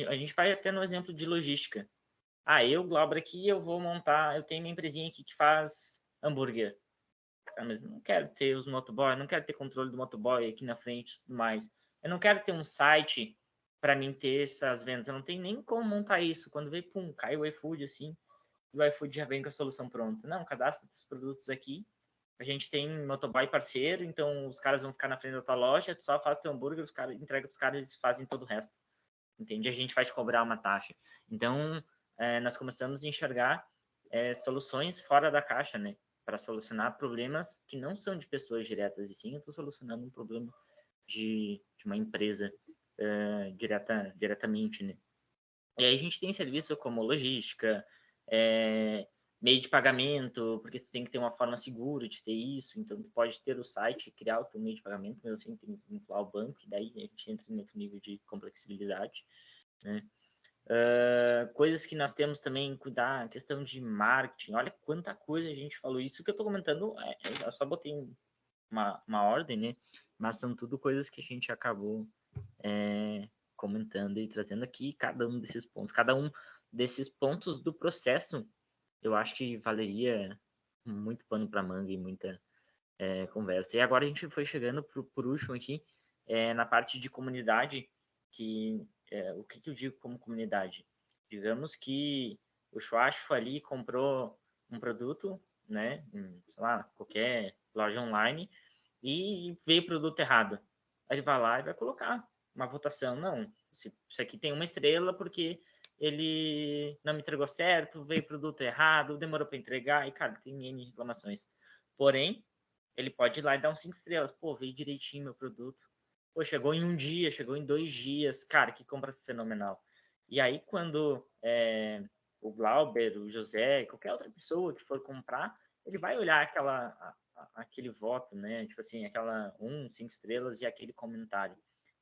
a gente vai até no exemplo de logística. Eu, Glauber, aqui eu vou montar, eu tenho minha empresinha aqui que faz hambúrguer. Mas eu não quero ter os motoboy, não quero ter controle do motoboy aqui na frente e tudo mais. Eu não quero ter um site para mim ter essas vendas. Eu não tenho nem como montar isso. Quando vem, pum, cai o iFood assim, e o iFood já vem com a solução pronta. Não, cadastra os produtos aqui. A gente tem motoboy parceiro, então os caras vão ficar na frente da tua loja, tu só faz teu hambúrguer, os caras entrega os caras e fazem todo o resto. Entende? A gente vai te cobrar uma taxa. Então, nós começamos a enxergar soluções fora da caixa, né? Para solucionar problemas que não são de pessoas diretas, e sim eu estou solucionando um problema de uma empresa diretamente, né? E aí a gente tem serviço como logística, meio de pagamento, porque tu tem que ter uma forma segura de ter isso, então tu pode ter o site, criar o teu meio de pagamento, mas assim tem que vincular o banco, e daí a gente entra em outro nível de complexibilidade, né? Coisas que nós temos também, cuidar, questão de marketing, olha quanta coisa a gente falou, isso que eu estou comentando, eu só botei uma ordem, né? Mas são tudo coisas que a gente acabou comentando e trazendo aqui, cada um desses pontos do processo, eu acho que valeria muito pano para manga e muita conversa. E agora a gente foi chegando por último aqui, na parte de comunidade, que o que eu digo como comunidade? Digamos que o Schwacho ali comprou um produto, né, sei lá, qualquer loja online, e veio produto errado. Aí ele vai lá e vai colocar uma votação. Não, isso aqui tem 1 estrela porque ele não me entregou certo, veio produto errado, demorou para entregar, e, cara, tem N reclamações. Porém, ele pode ir lá e dar 5 estrelas. Pô, veio direitinho meu produto. Pô, chegou em 1 dia, chegou em 2 dias. Cara, que compra fenomenal. E aí, quando o Glauber, o José, qualquer outra pessoa que for comprar, ele vai olhar aquele voto, né? Tipo assim, aquela 5 estrelas e aquele comentário.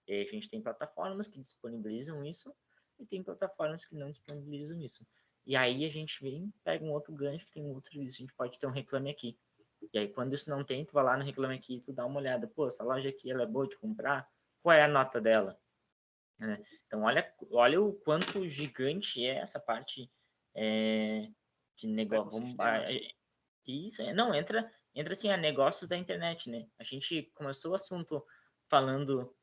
E aí a gente tem plataformas que disponibilizam isso e tem plataformas que não disponibilizam isso. E aí a gente vem, pega um outro gancho que tem um outro serviço. A gente pode ter um Reclame Aqui. E aí, quando isso não tem, tu vai lá no Reclame Aqui e tu dá uma olhada. Pô, essa loja aqui, ela é boa de comprar? Qual é a nota dela? Então, olha o quanto gigante é essa parte de negócio. Isso, não, entra assim, a negócios da internet, né? A gente começou o assunto falando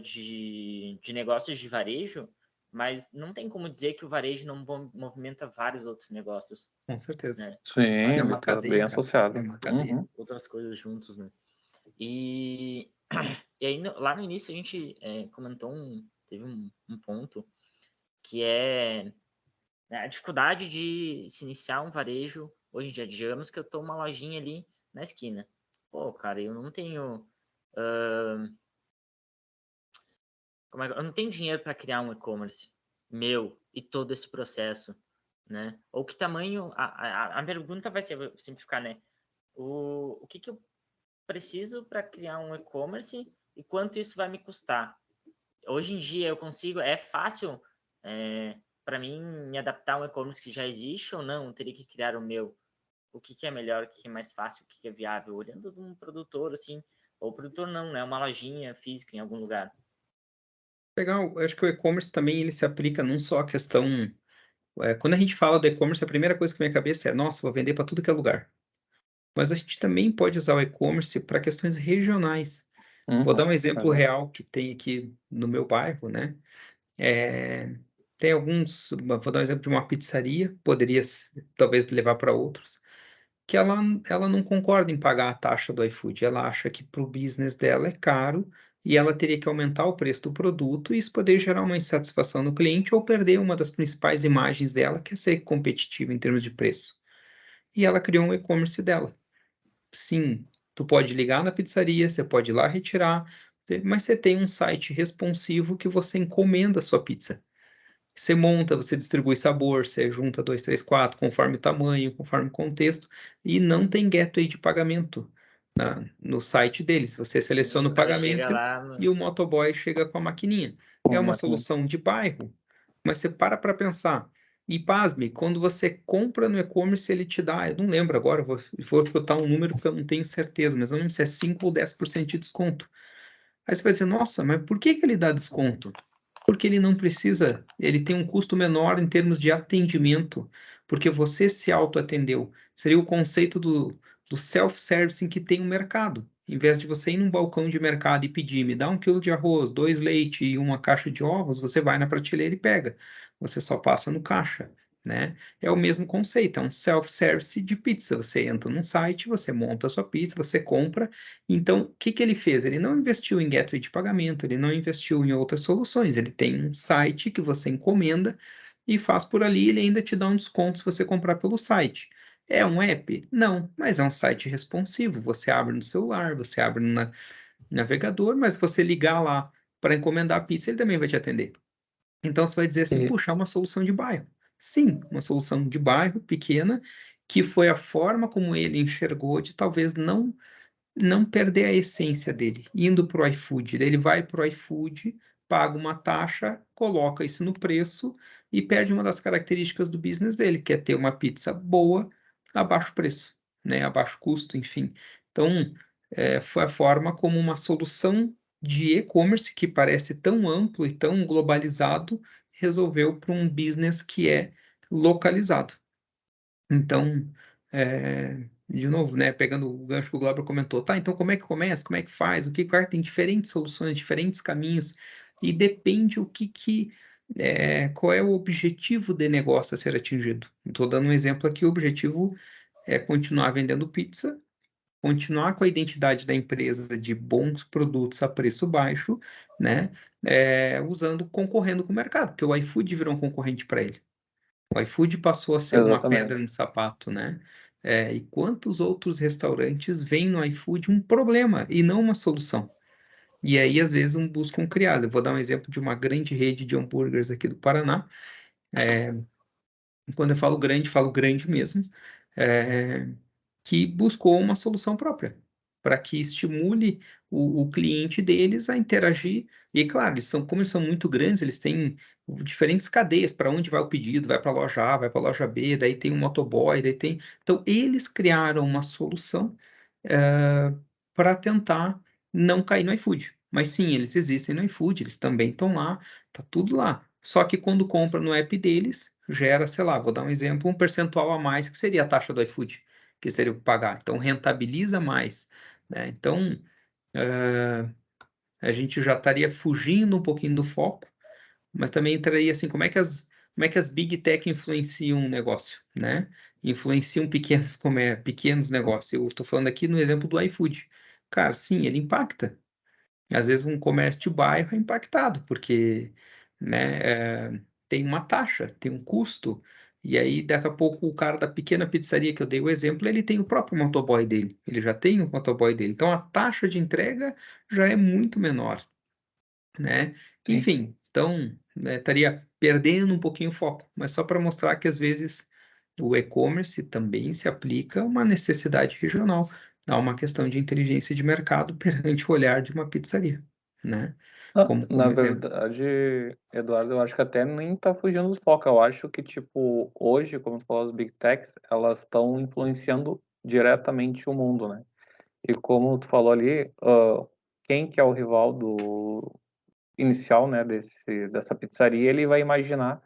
de negócios de varejo, mas não tem como dizer que o varejo não movimenta vários outros negócios. Com certeza. Né? Sim, É uma tá cadeia, bem cara. associado. É uma cadeia. Uhum. Outras coisas juntos, né? E aí, lá no início, a gente comentou, teve um ponto que é a dificuldade de se iniciar um varejo hoje em dia. Digamos que eu tô uma lojinha ali na esquina. Pô, cara, eu não tenho... eu não tenho dinheiro para criar um e-commerce meu e todo esse processo, né? Ou que tamanho... A pergunta vai ser, vou simplificar, né? O que eu preciso para criar um e-commerce e quanto isso vai me custar? Hoje em dia eu consigo, é fácil para mim me adaptar a um e-commerce que já existe ou não? Eu teria que criar o meu. O que é melhor, o que é mais fácil, o que é viável? Olhando de um produtor, assim, ou produtor não, né? Uma lojinha física em algum lugar. Legal, eu acho que o e-commerce também ele se aplica não só à questão. Quando a gente fala do e-commerce, a primeira coisa que vem à cabeça é: nossa, vou vender para tudo que é lugar. Mas a gente também pode usar o e-commerce para questões regionais. Vou dar um exemplo real que tem aqui no meu bairro, né? Tem alguns. Vou dar um exemplo de uma pizzaria, poderia talvez levar para outros, que ela não concorda em pagar a taxa do iFood. Ela acha que para o business dela é caro e ela teria que aumentar o preço do produto e isso poderia gerar uma insatisfação no cliente ou perder uma das principais imagens dela, que é ser competitiva em termos de preço. E ela criou um e-commerce dela. Sim, tu pode ligar na pizzaria, você pode ir lá retirar, mas você tem um site responsivo que você encomenda a sua pizza. Você monta, você distribui sabor, você junta 2, 3, 4, conforme o tamanho, conforme o contexto, e não tem gateway de pagamento no site deles. Você seleciona o pagamento e o motoboy chega com a maquininha. É uma solução de bairro, mas você para pensar. E pasme, quando você compra no e-commerce, ele te dá, eu não lembro agora, vou chutar um número porque eu não tenho certeza, mas eu não sei se é 5 ou 10% de desconto. Aí você vai dizer, nossa, mas por que ele dá desconto? Porque ele não precisa, ele tem um custo menor em termos de atendimento, porque você se autoatendeu. Seria o conceito do self-service em que tem um mercado. Em vez de você ir num balcão de mercado e pedir, me dá 1 quilo de arroz, 2 leite e uma caixa de ovos, você vai na prateleira e pega. Você só passa no caixa, né? É o mesmo conceito, é um self-service de pizza. Você entra num site, você monta a sua pizza, você compra. Então, o que ele fez? Ele não investiu em gateway de pagamento, ele não investiu em outras soluções. Ele tem um site que você encomenda e faz por ali, ele ainda te dá um desconto se você comprar pelo site. É um app? Não, mas é um site responsivo. Você abre no celular, você abre no navegador, mas se você ligar lá para encomendar a pizza, ele também vai te atender. Então, você vai dizer assim, puxa, é uma solução de bairro. Sim, uma solução de bairro pequena, que foi a forma como ele enxergou de talvez não perder a essência dele, indo para o iFood. Ele vai para o iFood, paga uma taxa, coloca isso no preço e perde uma das características do business dele, que é ter uma pizza boa a baixo preço, né? A baixo custo, enfim. Então, foi a forma como uma solução de e-commerce que parece tão amplo e tão globalizado resolveu para um business que é localizado. Então, de novo, né, pegando o gancho que o Glauber comentou, tá, então como é que começa, como é que faz, tem diferentes soluções, diferentes caminhos, e depende qual é o objetivo de negócio a ser atingido. Estou dando um exemplo aqui, o objetivo é continuar vendendo pizza, continuar com a identidade da empresa de bons produtos a preço baixo, né? Concorrendo com o mercado, porque o iFood virou um concorrente para ele. O iFood passou a ser uma pedra Exatamente. no sapato, né? E quantos outros restaurantes veem no iFood um problema e não uma solução? E aí, às vezes, buscam criar. Eu vou dar um exemplo de uma grande rede de hambúrgueres aqui do Paraná. Quando eu falo grande mesmo, que buscou uma solução própria, para que estimule o cliente deles a interagir. E, claro, como eles são muito grandes, eles têm diferentes cadeias para onde vai o pedido, vai para a loja A, vai para a loja B, daí tem um motoboy, daí tem... Então, eles criaram uma solução para tentar não cair no iFood. Mas sim, eles existem no iFood, eles também estão lá, tá tudo lá. Só que quando compra no app deles, gera, sei lá, vou dar um exemplo, um percentual a mais, que seria a taxa do iFood, que seria o que pagar. Então, rentabiliza mais, né? Então, a gente já estaria fugindo um pouquinho do foco, mas também entraria assim, como é que as Big Tech influenciam um negócio, né? Influenciam pequenos negócios. Eu estou falando aqui no exemplo do iFood. Cara, sim, ele impacta. Às vezes um comércio de bairro é impactado, porque, né, tem uma taxa, tem um custo, e aí daqui a pouco o cara da pequena pizzaria que eu dei o exemplo, ele tem o próprio motoboy dele, ele já tem o motoboy dele, então a taxa de entrega já é muito menor, né? Sim. Enfim, então, né, estaria perdendo um pouquinho o foco, mas só para mostrar que às vezes o e-commerce também se aplica a uma necessidade regional, a uma questão de inteligência de mercado perante o olhar de uma pizzaria, né? Na Como exemplo. verdade, Eduardo, eu acho que até nem tá fugindo do foco. Eu acho que, tipo, hoje, como tu falou, as Big Techs, elas estão influenciando diretamente o mundo, né? E como tu falou ali, quem que é o rival do inicial, né, dessa pizzaria, ele vai imaginar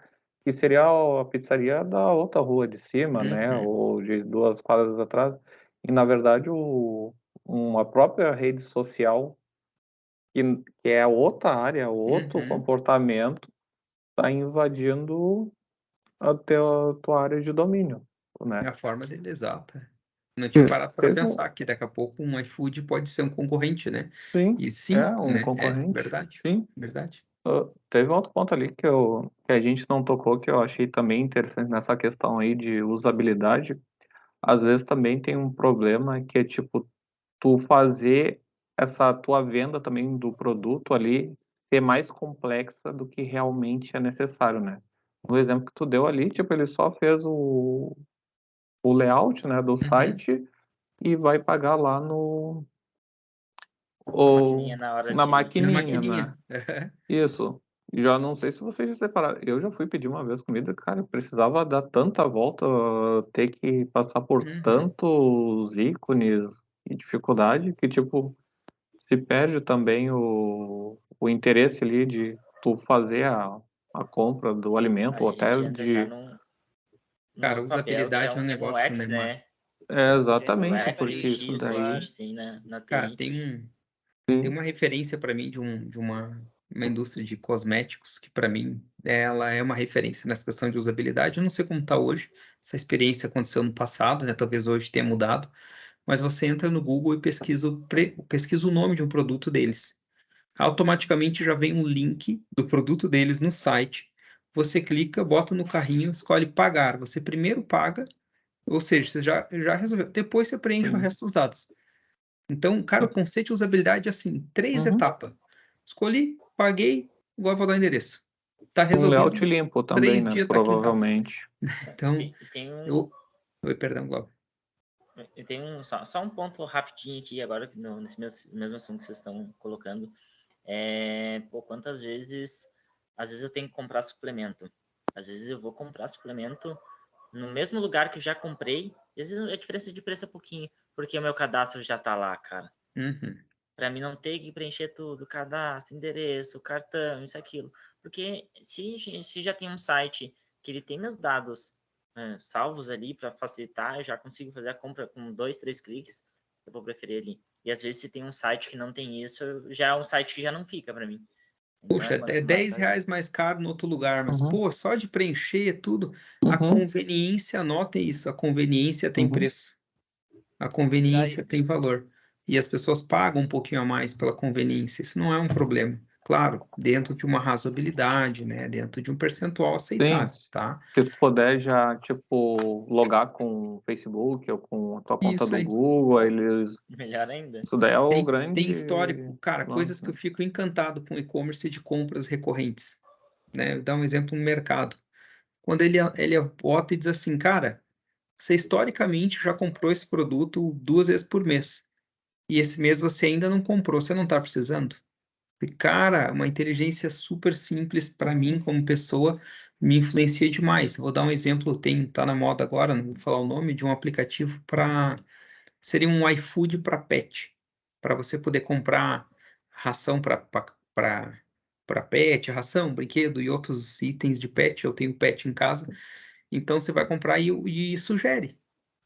que seria a pizzaria da outra rua de cima, né, Uhum, ou de 2 quadras atrás. E, na verdade, uma própria rede social, que é outra área, outro uhum. comportamento, está invadindo tua área de domínio, É né? a forma dele, exata. Não tinha parado para Teve pensar que daqui a pouco um iFood pode ser um concorrente, né? sim, E é sim, um né? concorrente, Verdade, sim. verdade. Teve um outro ponto ali que a gente não tocou, que eu achei também interessante nessa questão aí de usabilidade. Às vezes também tem um problema que é tipo, tu fazer essa tua venda também do produto ali ser mais complexa do que realmente é necessário, né? No exemplo que tu deu ali, tipo, ele só fez o layout, né, do Uhum. site e vai pagar lá Na maquininha na hora na de. Na maquininha, né? maquininha. Isso. Já não sei se vocês já separaram. Eu já fui pedir uma vez comida, cara, eu precisava dar tanta volta, ter que passar por Uhum. tantos ícones e dificuldade que, tipo, se perde também o interesse ali de tu fazer a compra do alimento Aí ou a gente até entra já de... num Cara, outro papel que é usabilidade é um um negócio, né, UX, Mar? né? É, O exatamente, UX porque isso UX, eu daí... acho, tem na Cara, TI. tem uma referência para mim de uma indústria de cosméticos que para mim ela é uma referência nessa questão de usabilidade. Eu não sei como está hoje. Essa experiência aconteceu no passado, né? Talvez hoje tenha mudado. Mas você entra no Google e pesquisa o nome de um produto deles. Automaticamente já vem um link do produto deles no site. Você clica, bota no carrinho, escolhe pagar. Você primeiro paga, ou seja, você já resolveu. Depois você preenche o Sim. resto dos dados. Então, cara, o conceito de usabilidade é assim, 3 Uhum. etapas. Escolhi, paguei, agora vou dar o endereço. Tá Um layout resolvido, limpo também, 3 né? dias tá aqui em casa. Provavelmente. Então, E tem um. eu... Oi, perdão, Glauco. E tem só um ponto rapidinho aqui, agora, nesse mesmo assunto que vocês estão colocando. Pô, quantas vezes. Às vezes eu tenho que comprar suplemento. Às vezes eu vou comprar suplemento no mesmo lugar que eu já comprei. Às vezes a diferença de preço é pouquinho, porque o meu cadastro já tá lá, cara. Uhum. Para mim não ter que preencher tudo, cadastro, endereço, cartão, isso, aquilo. Porque se já tem um site que ele tem meus dados salvos ali para facilitar, eu já consigo fazer a compra com 2, 3 cliques, eu vou preferir ali. E às vezes se tem um site que não tem isso, já é um site que já não fica para mim. Então, Puxa, é quanto mais... R$ 10 mais caro no outro lugar, mas, Uhum. pô, só de preencher tudo, a Uhum. conveniência, anotem isso, a conveniência tem Uhum. preço. A conveniência Daí, tem valor. E as pessoas pagam um pouquinho a mais pela conveniência. Isso não é um problema. Claro, dentro de uma razoabilidade, né? Dentro de um percentual Sim, aceitável, tá? se tu puder já, tipo, logar com o Facebook ou com a tua conta Isso do aí. Google, aí eles... melhor ainda. Isso daí é o Tem grande histórico, cara, coisas lance, que eu né? fico encantado com e-commerce de compras recorrentes, né? Vou dar um exemplo no mercado. Quando ele bota e diz assim, cara, você historicamente já comprou esse produto 2 vezes por mês. E esse mês você ainda não comprou, você não está precisando? E, cara, uma inteligência super simples para mim como pessoa me influencia demais. Vou dar um exemplo, tá na moda agora, não vou falar o nome, de um aplicativo seria um iFood para pet, para você poder comprar ração para pet, ração, brinquedo e outros itens de pet. Eu tenho pet em casa, então você vai comprar e sugere.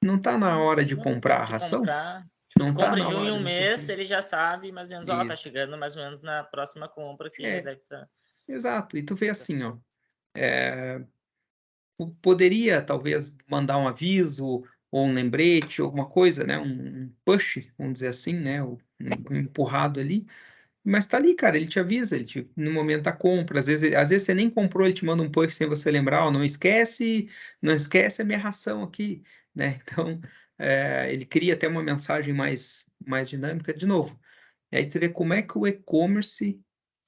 Não está na hora de Não, comprar a de ração? comprar. Tipo, Não tu está compra na de um em hora um de mês, você. ele já sabe mais ou menos, ó, tá Isso. chegando mais ou menos na próxima compra que já É, deve estar. exato. E tu vê assim, ó. Poderia talvez mandar um aviso ou um lembrete, alguma coisa, né? Um push, vamos dizer assim, né? Um empurrado ali. Mas tá ali, cara, ele te avisa, no momento da compra, às vezes você nem comprou, ele te manda um push sem você lembrar, ó, não esquece a minha ração aqui, né? Então, ele cria até uma mensagem mais dinâmica, de novo. E aí você vê como é que o e-commerce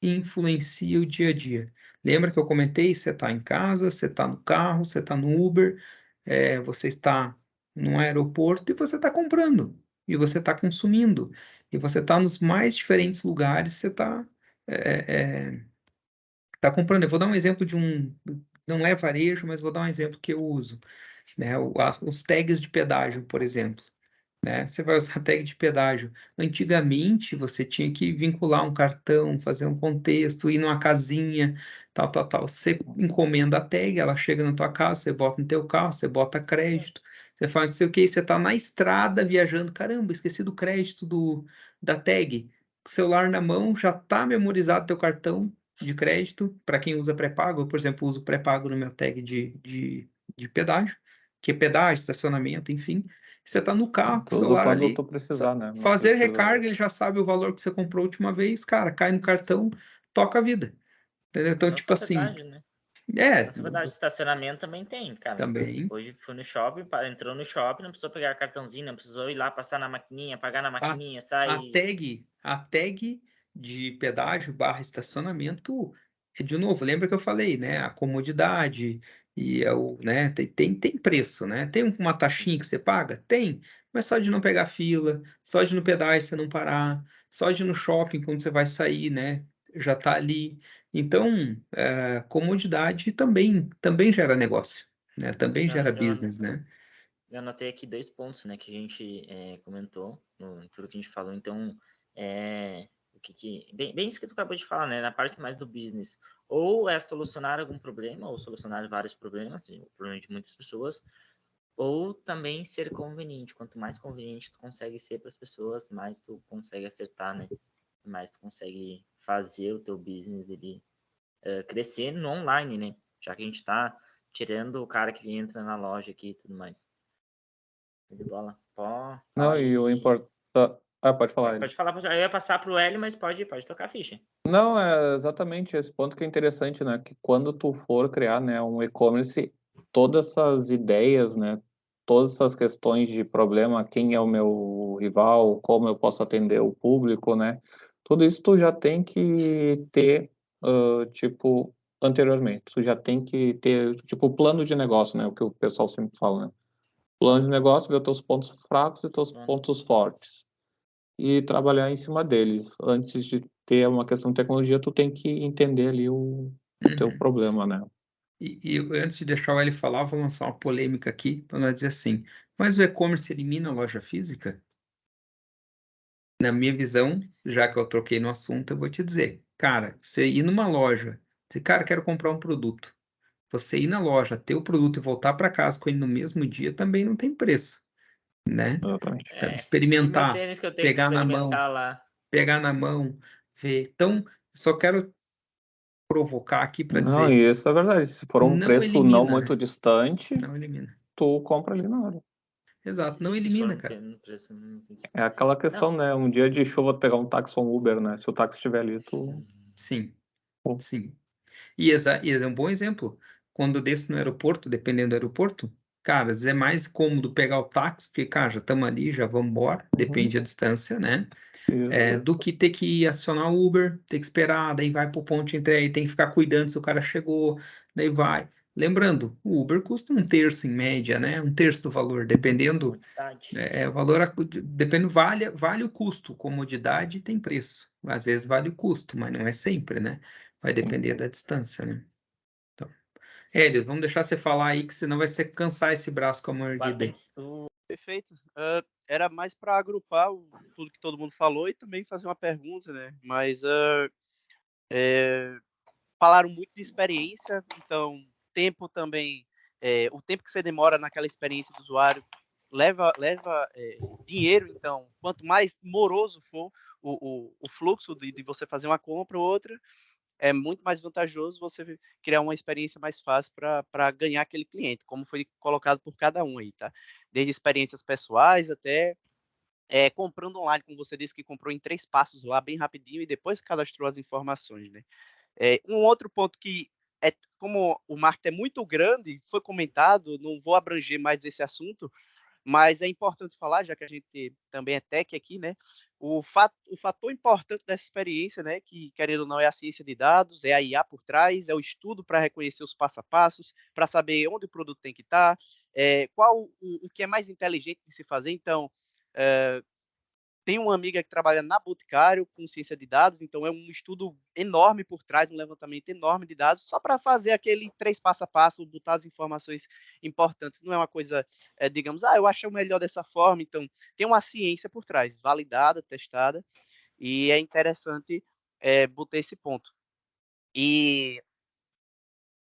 influencia o dia a dia. Lembra que eu comentei? Você está em casa, você está no carro, você está no Uber, você está no aeroporto e você está comprando, e você está consumindo, e você está nos mais diferentes lugares, você está tá comprando. Eu vou dar um exemplo não é varejo, mas vou dar um exemplo que eu uso, né? Os tags de pedágio, por exemplo, né? Você vai usar tag de pedágio. Antigamente, você tinha que vincular um cartão, fazer um contexto, ir numa casinha, tal, tal, tal. Você encomenda a tag, ela chega na tua casa, você bota no teu carro, você bota crédito, você faz não sei o que, você tá na estrada viajando, caramba, esqueci do crédito da tag. Celular na mão, já tá memorizado teu cartão de crédito, para quem usa pré-pago. Eu, por exemplo, uso pré-pago no meu tag de pedágio, que é pedágio, estacionamento, enfim. Você está no carro com o Tudo celular quando ali, tu precisar, né? Não fazer precisa... recarga, ele já sabe o valor que você comprou a última vez, cara, cai no cartão, toca a vida. Entendeu? Então, Não tipo só assim, pedágio, né? é, Não só pedágio, estacionamento também tem, cara. também Hoje fui no shopping, entrou no shopping, não precisou pegar cartãozinho, não precisou ir lá passar na maquininha, pagar na a, maquininha, a sair. tag, a tag de pedágio barra estacionamento, de novo, lembra que eu falei, né? A comodidade e né? Tem preço, né? Tem uma taxinha que você paga? Tem, mas só de não pegar fila, só de no pedágio você não parar, só de ir no shopping quando você vai sair, né? Já tá ali. Então, comodidade também gera negócio, né? Também gera business, né? Eu anotei aqui 2 pontos, né, que a gente comentou no tudo que a gente falou. Então, bem isso que tu acabou de falar, né, na parte mais do business. Ou é solucionar algum problema, ou solucionar vários problemas, o problema de muitas pessoas, ou também ser conveniente. Quanto mais conveniente tu consegue ser para as pessoas, mais tu consegue acertar, né? Mais tu consegue fazer o teu business ele crescer no online, né? Já que a gente está tirando o cara que entra na loja aqui e tudo mais. De bola. Pode falar Não, aí. e o importante... Ah, pode falar ele. Pode falar. Eu ia passar para o Hélio, mas pode tocar a ficha. Não, é exatamente esse ponto que é interessante, né? Que quando tu for criar, né, um e-commerce, todas essas ideias, né, todas essas questões de problema, quem é o meu rival, como eu posso atender o público, né? Tudo isso tu já tem que ter, tipo, anteriormente. Tu já tem que ter, tipo, plano de negócio, né? O que o pessoal sempre fala, né? Plano de negócio, ver os teus pontos fracos e teus pontos fortes e trabalhar em cima deles. Antes de ter uma questão de tecnologia, tu tem que entender ali o teu Uhum. problema, né? E antes de deixar o Eli falar, vou lançar uma polêmica aqui para nós dizer assim: mas o e-commerce elimina a loja física? Na minha visão, já que eu troquei no assunto, eu vou te dizer, cara, você ir numa loja, dizer, cara, quero comprar um produto. Você ir na loja, ter o produto e voltar para casa com ele no mesmo dia também não tem preço, né? Exatamente. Então, E meu experimentar, tênis que eu tenho que pegar na mão, experimentar lá. pegar na mão, ver. Então, só quero provocar aqui para Não, dizer, e isso é verdade. Se for um não preço não elimina, muito né? distante, Não elimina. tu compra ali na hora. Exato, não Se elimina, for cara. no preço, não tem É aquela Não, questão, né? Um dia de chuva tu pegar um táxi ou um Uber, né? Se o táxi estiver ali, tu. Sim, Pô. sim. E é um bom exemplo. Quando eu desço no aeroporto, dependendo do aeroporto, cara, às vezes é mais cômodo pegar o táxi, porque, cara, já estamos ali, já vamos embora, depende da distância, né? Isso. Do que ter que acionar o Uber, ter que esperar, daí vai pro ponto de entrega, aí tem que ficar cuidando se o cara chegou, daí vai. Lembrando, o Uber custa um terço em média, né? Um terço do valor, dependendo, comodidade. o valor, depende, vale o custo, comodidade tem preço. Às vezes vale o custo, mas não é sempre, né? Vai depender da distância, né? Então, Helios, vamos deixar você falar aí, que senão vai ser cansar esse braço com a mordida aí. Perfeito. Era mais para agrupar tudo que todo mundo falou e também fazer uma pergunta, né? Mas falaram muito de experiência, então tempo também, o tempo que você demora naquela experiência do usuário leva dinheiro, então quanto mais moroso for o fluxo de você fazer uma compra ou outra, é muito mais vantajoso você criar uma experiência mais fácil para ganhar aquele cliente, como foi colocado por cada um aí, tá? Desde experiências pessoais até comprando online, como você disse que comprou em 3 passos lá, bem rapidinho, e depois cadastrou as informações, né? Um outro ponto que, como o marketing é muito grande, foi comentado, não vou abranger mais esse assunto, mas é importante falar, já que a gente também é tech aqui, né? O fator importante dessa experiência, né? Que, querendo ou não, é a ciência de dados, é a IA por trás, é o estudo para reconhecer os passo a passos, para saber onde o produto tem que estar, qual o que é mais inteligente de se fazer. Então, é, tem uma amiga que trabalha na Boticário com ciência de dados, então é um estudo enorme por trás, um levantamento enorme de dados, só para fazer aquele 3 passo a passo, botar as informações importantes. Não é uma coisa, digamos, eu acho melhor dessa forma. Então, tem uma ciência por trás, validada, testada, e é interessante botar esse ponto. E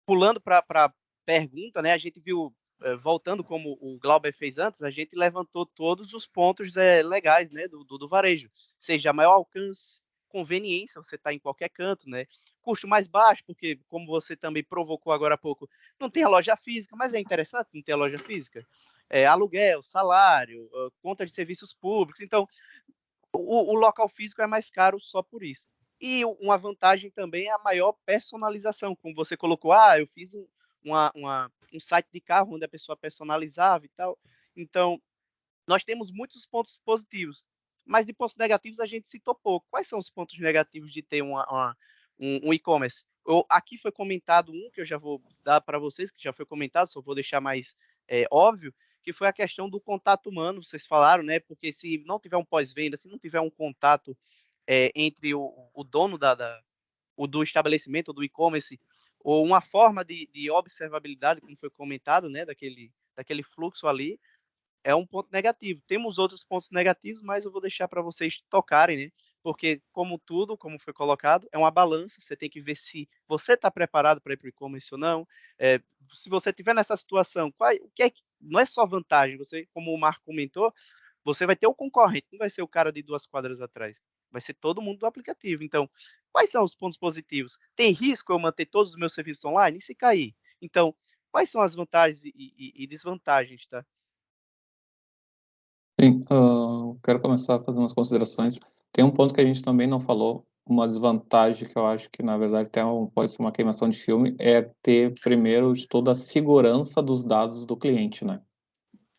pulando para a pergunta, né, a gente viu, voltando como o Glauber fez antes, a gente levantou todos os pontos legais, né, do varejo, seja maior alcance, conveniência, você está em qualquer canto, né, custo mais baixo, porque como você também provocou agora há pouco, não tem a loja física, mas é interessante não ter a loja física, aluguel, salário, conta de serviços públicos, então o local físico é mais caro só por isso. E uma vantagem também é a maior personalização, como você colocou, eu fiz um site de carro onde a pessoa personalizava e tal. Então, nós temos muitos pontos positivos, mas de pontos negativos a gente citou pouco. Quais são os pontos negativos de ter um e-commerce? Aqui foi comentado um que eu já vou dar para vocês, que já foi comentado, só vou deixar mais óbvio, que foi a questão do contato humano, vocês falaram, né? Porque se não tiver um pós-venda, se não tiver um contato entre o dono do estabelecimento, ou do e-commerce, ou uma forma de observabilidade, como foi comentado, né? Daquele fluxo ali, é um ponto negativo. Temos outros pontos negativos, mas eu vou deixar para vocês tocarem, né? Porque, como tudo, como foi colocado, é uma balança. Você tem que ver se você está preparado para ir para o e-commerce ou não. Se você estiver nessa situação, o que não é só vantagem. Você, como o Marco comentou, você vai ter o concorrente, não vai ser o cara de 2 quadras atrás. Vai ser todo mundo do aplicativo. Então, quais são os pontos positivos? Tem risco eu manter todos os meus serviços online? E se cair? Então, quais são as vantagens e desvantagens, tá? Sim, quero começar a fazer umas considerações. Tem um ponto que a gente também não falou, uma desvantagem que eu acho que, na verdade, pode ser uma queimação de filme, é ter, primeiro de tudo, a segurança dos dados do cliente, né?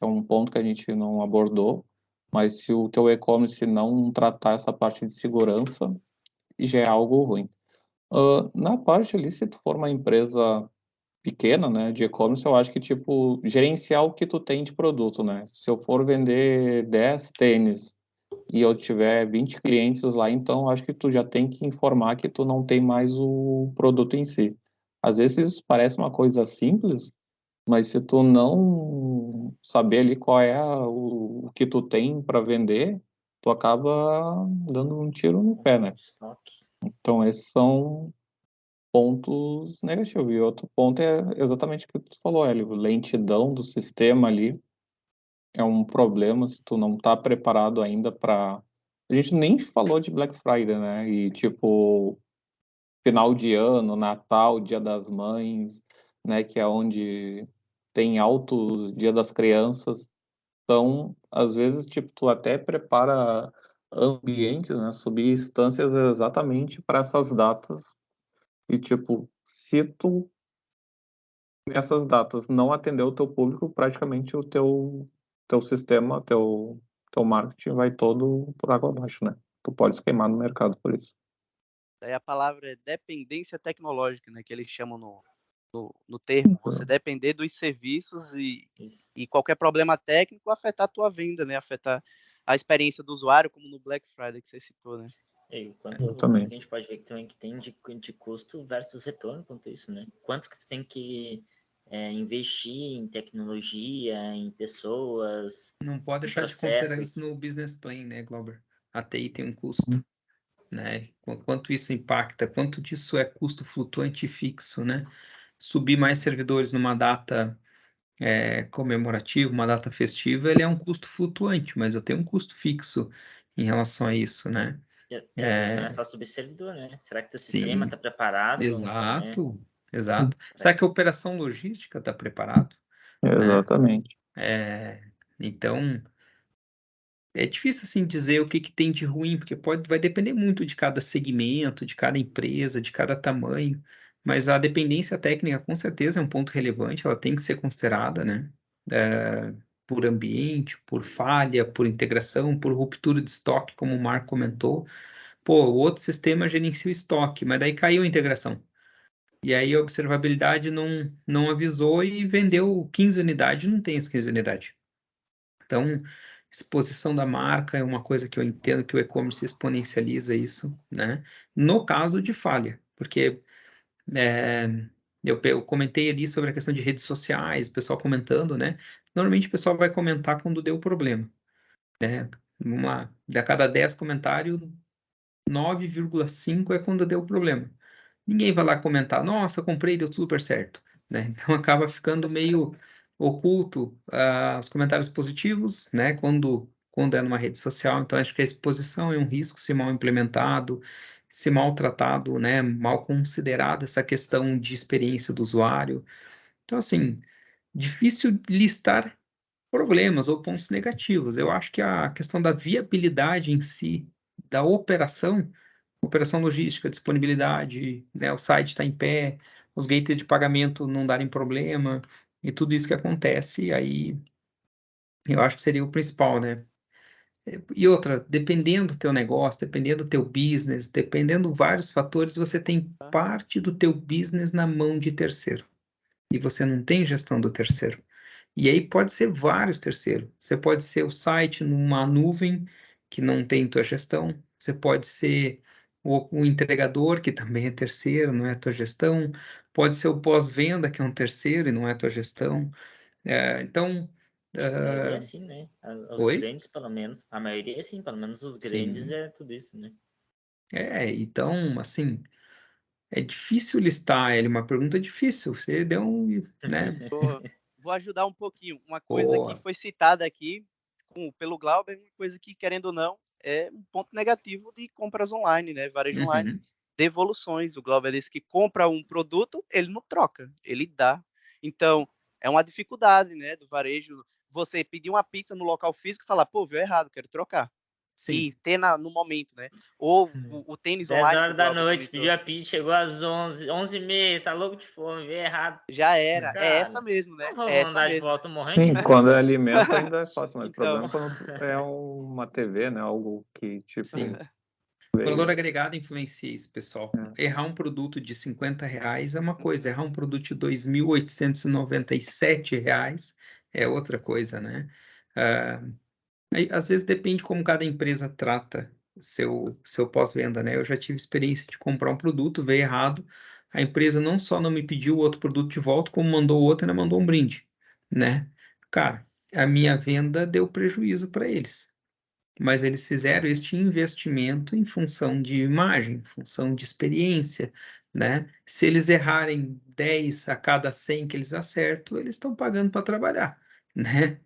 É um ponto que a gente não abordou, mas se o teu e-commerce não tratar essa parte de segurança, já é algo ruim. Na parte ali, se tu for uma empresa pequena, né, de e-commerce, eu acho que, tipo, gerenciar o que tu tem de produto, né? Se eu for vender 10 tênis e eu tiver 20 clientes lá, então acho que tu já tem que informar que tu não tem mais o produto em si. Às vezes parece uma coisa simples, mas se tu não saber ali qual é o que tu tem para vender, tu acaba dando um tiro no pé, né? Estoque. Então esses são pontos negativos. E outro ponto é exatamente o que tu falou, Hélio, lentidão do sistema ali é um problema se tu não tá preparado ainda para. A gente nem falou de Black Friday, né? E tipo, final de ano, Natal, Dia das Mães, né? Que é onde tem alto Dia das Crianças. Então, às vezes, tipo, tu até prepara ambientes, né, subinstâncias exatamente para essas datas. E, tipo, se tu, nessas datas, não atender o teu público, praticamente o teu sistema, teu marketing vai todo por água abaixo, né? Tu pode se queimar no mercado por isso. Aí a palavra é dependência tecnológica, né, que eles chamam no termo. Você depender dos serviços Isso. e qualquer problema técnico afetar a tua venda, né? Afetar a experiência do usuário, como no Black Friday que você citou, né? E o quanto que a Exatamente. gente pode ver que também que tem de custo versus retorno quanto isso, né? Quanto que você tem que investir em tecnologia, em pessoas, Não pode em deixar de considerar isso processos. no business plan, né, Glauber? A TI tem um custo, né? Quanto isso impacta, quanto disso é custo flutuante e fixo, né? Subir mais servidores numa data comemorativa, uma data festiva, ele é um custo flutuante, mas eu tenho um custo fixo em relação a isso, né? E às vezes não é só subir servidor, né? Será que teu sistema Sim, está preparado, né? exato. Será que a operação logística está preparado, né? Exatamente. Então, é difícil assim dizer o que que tem de ruim, porque vai depender muito de cada segmento, de cada empresa, de cada tamanho, mas a dependência técnica com certeza é um ponto relevante, ela tem que ser considerada, né? Por ambiente, por falha, por integração, por ruptura de estoque, como o Marco comentou. Pô, o outro sistema gerencia o estoque, mas daí caiu a integração. E aí a observabilidade não avisou e vendeu 15 unidades, não tem as 15 unidades. Então, exposição da marca é uma coisa que eu entendo que o e-commerce exponencializa isso, né? No caso de falha, porque é, eu comentei ali sobre a questão de redes sociais, o pessoal comentando, né? Normalmente o pessoal vai comentar quando deu problema, né? De cada 10 comentários, 9,5 é quando deu problema. Ninguém vai lá comentar, nossa, comprei, deu super certo, né? Então acaba ficando meio oculto os comentários positivos, né? Quando é numa rede social. Então acho que a exposição é um risco se mal implementado, se mal tratado, né? Mal considerada essa questão de experiência do usuário. Então assim, difícil listar problemas ou pontos negativos. Eu acho que a questão da viabilidade em si da operação logística, disponibilidade, né, o site está em pé, os gateways de pagamento não darem problema, e tudo isso que acontece, aí eu acho que seria o principal, né? E outra, dependendo do teu negócio, dependendo do teu business, dependendo de vários fatores, você tem parte do teu business na mão de terceiro, e você não tem gestão do terceiro. E aí pode ser vários terceiros. Você pode ser o site numa nuvem que não tem tua gestão. Você pode ser o entregador, que também é terceiro, não é tua gestão. Pode ser o pós-venda, que é um terceiro e não é tua gestão. Então, Acho que a maioria é ah, assim, né? Os oi? grandes, pelo menos. A maioria é assim, pelo menos os grandes Sim. é tudo isso, né? Então, assim, é difícil listar ele, uma pergunta difícil. Você deu né? Vou ajudar um pouquinho. Uma coisa que Boa. foi citada aqui pelo Glauber, uma coisa que, querendo ou não, é um ponto negativo de compras online, né? Varejo online, Uhum. devoluções. O Glauber disse que compra um produto, ele não troca, ele dá. Então, é uma dificuldade, né, do varejo. Você pedir uma pizza no local físico e falar, pô, viu errado, quero trocar. Sim. E ter no momento, né? Ou o tênis 10 online que o horas da Glauber noite, pediu comentou. a pizza, chegou às 11, 11h30, tá louco de fome, veio errado. Já era. É essa Cara, mesmo, né? não vou É essa mandar de mesmo. volta morrendo de Sim, fome. quando é alimento ainda é fácil, mas o Então, problema é quando é uma TV, né? Algo que, tipo, Sim. Valor veio. agregado influencia isso, pessoal. É. Errar um produto de R$ 50 é uma coisa, errar um produto de R$ 2.897 é outra coisa, né? Ah, às vezes depende como cada empresa trata seu pós-venda, né? Eu já tive experiência de comprar um produto, veio errado, a empresa não só não me pediu o outro produto de volta, como mandou o outro e ainda mandou um brinde, né? Cara, a minha venda deu prejuízo para eles, mas eles fizeram este investimento em função de imagem, em função de experiência, né? Se eles errarem 10 a cada 100 que eles acertam, eles estão pagando para trabalhar, né?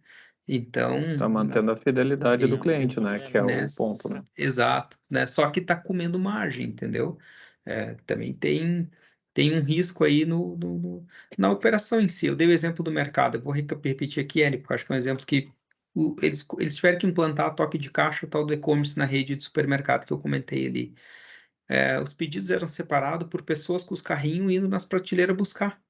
Então, Tá mantendo a fidelidade do Não tem cliente, né? Que é problema. né? o ponto, né? Exato, né? Só que está comendo margem, entendeu? Também tem um risco aí na operação em si. Eu dei o exemplo do mercado, eu vou repetir aqui, Érico, acho que é um exemplo que eles tiveram que implantar a toque de caixa, o tal do e-commerce na rede de supermercado que eu comentei ali. Os pedidos eram separados por pessoas com os carrinhos indo nas prateleiras buscar.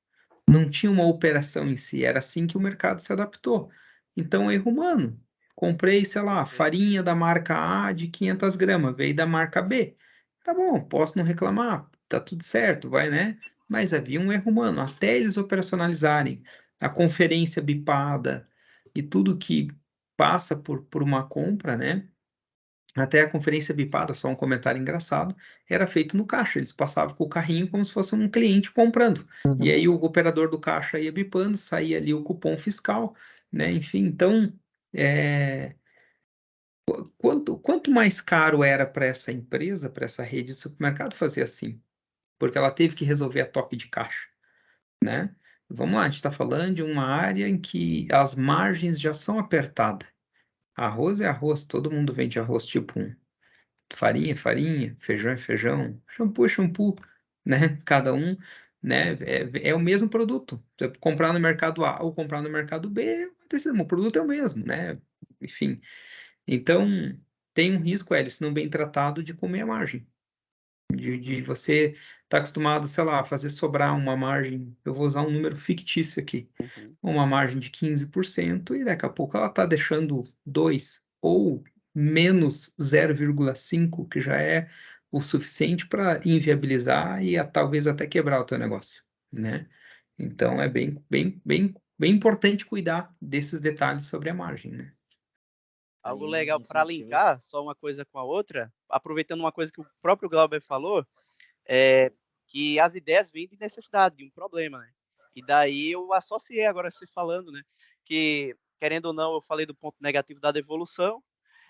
Não tinha uma operação em si, era assim que o mercado se adaptou. Então, erro humano. Comprei, sei lá, farinha da marca A de 500 gramas, veio da marca B. Tá bom, posso não reclamar, tá tudo certo, vai, né? Mas havia um erro humano, até eles operacionalizarem a conferência bipada e tudo que passa por uma compra, né? Até a conferência bipada, só um comentário engraçado, era feito no caixa. Eles passavam com o carrinho como se fosse um cliente comprando. E aí o operador do caixa ia bipando, saía ali o cupom fiscal, né? Enfim, então, é, quanto mais caro era para essa empresa, para essa rede de supermercado fazer assim? Porque ela teve que resolver a toque de caixa, né? Vamos lá, a gente está falando de uma área em que as margens já são apertadas. Arroz é arroz, todo mundo vende arroz tipo 1. Farinha é farinha, feijão é feijão, shampoo é shampoo, né? Cada um, né? É o mesmo produto. Você comprar no mercado A ou comprar no mercado B, o produto é o mesmo, né? Enfim. Então, tem um risco, se não bem tratado, de comer a margem. De você estar acostumado, sei lá, a fazer sobrar uma margem, eu vou usar um número fictício aqui, Uhum. uma margem de 15%, e daqui a pouco ela está deixando 2 ou menos 0,5, que já é o suficiente para inviabilizar e talvez até quebrar o teu negócio, né? Então é bem importante cuidar desses detalhes sobre a margem, né? Algo Aí, legal nesse para motivo, linkar, só uma coisa com a outra, aproveitando uma coisa que o próprio Glauber falou, é que as ideias vêm de necessidade, de um problema, né? E daí eu associei agora você falando, né? Que, querendo ou não, eu falei do ponto negativo da devolução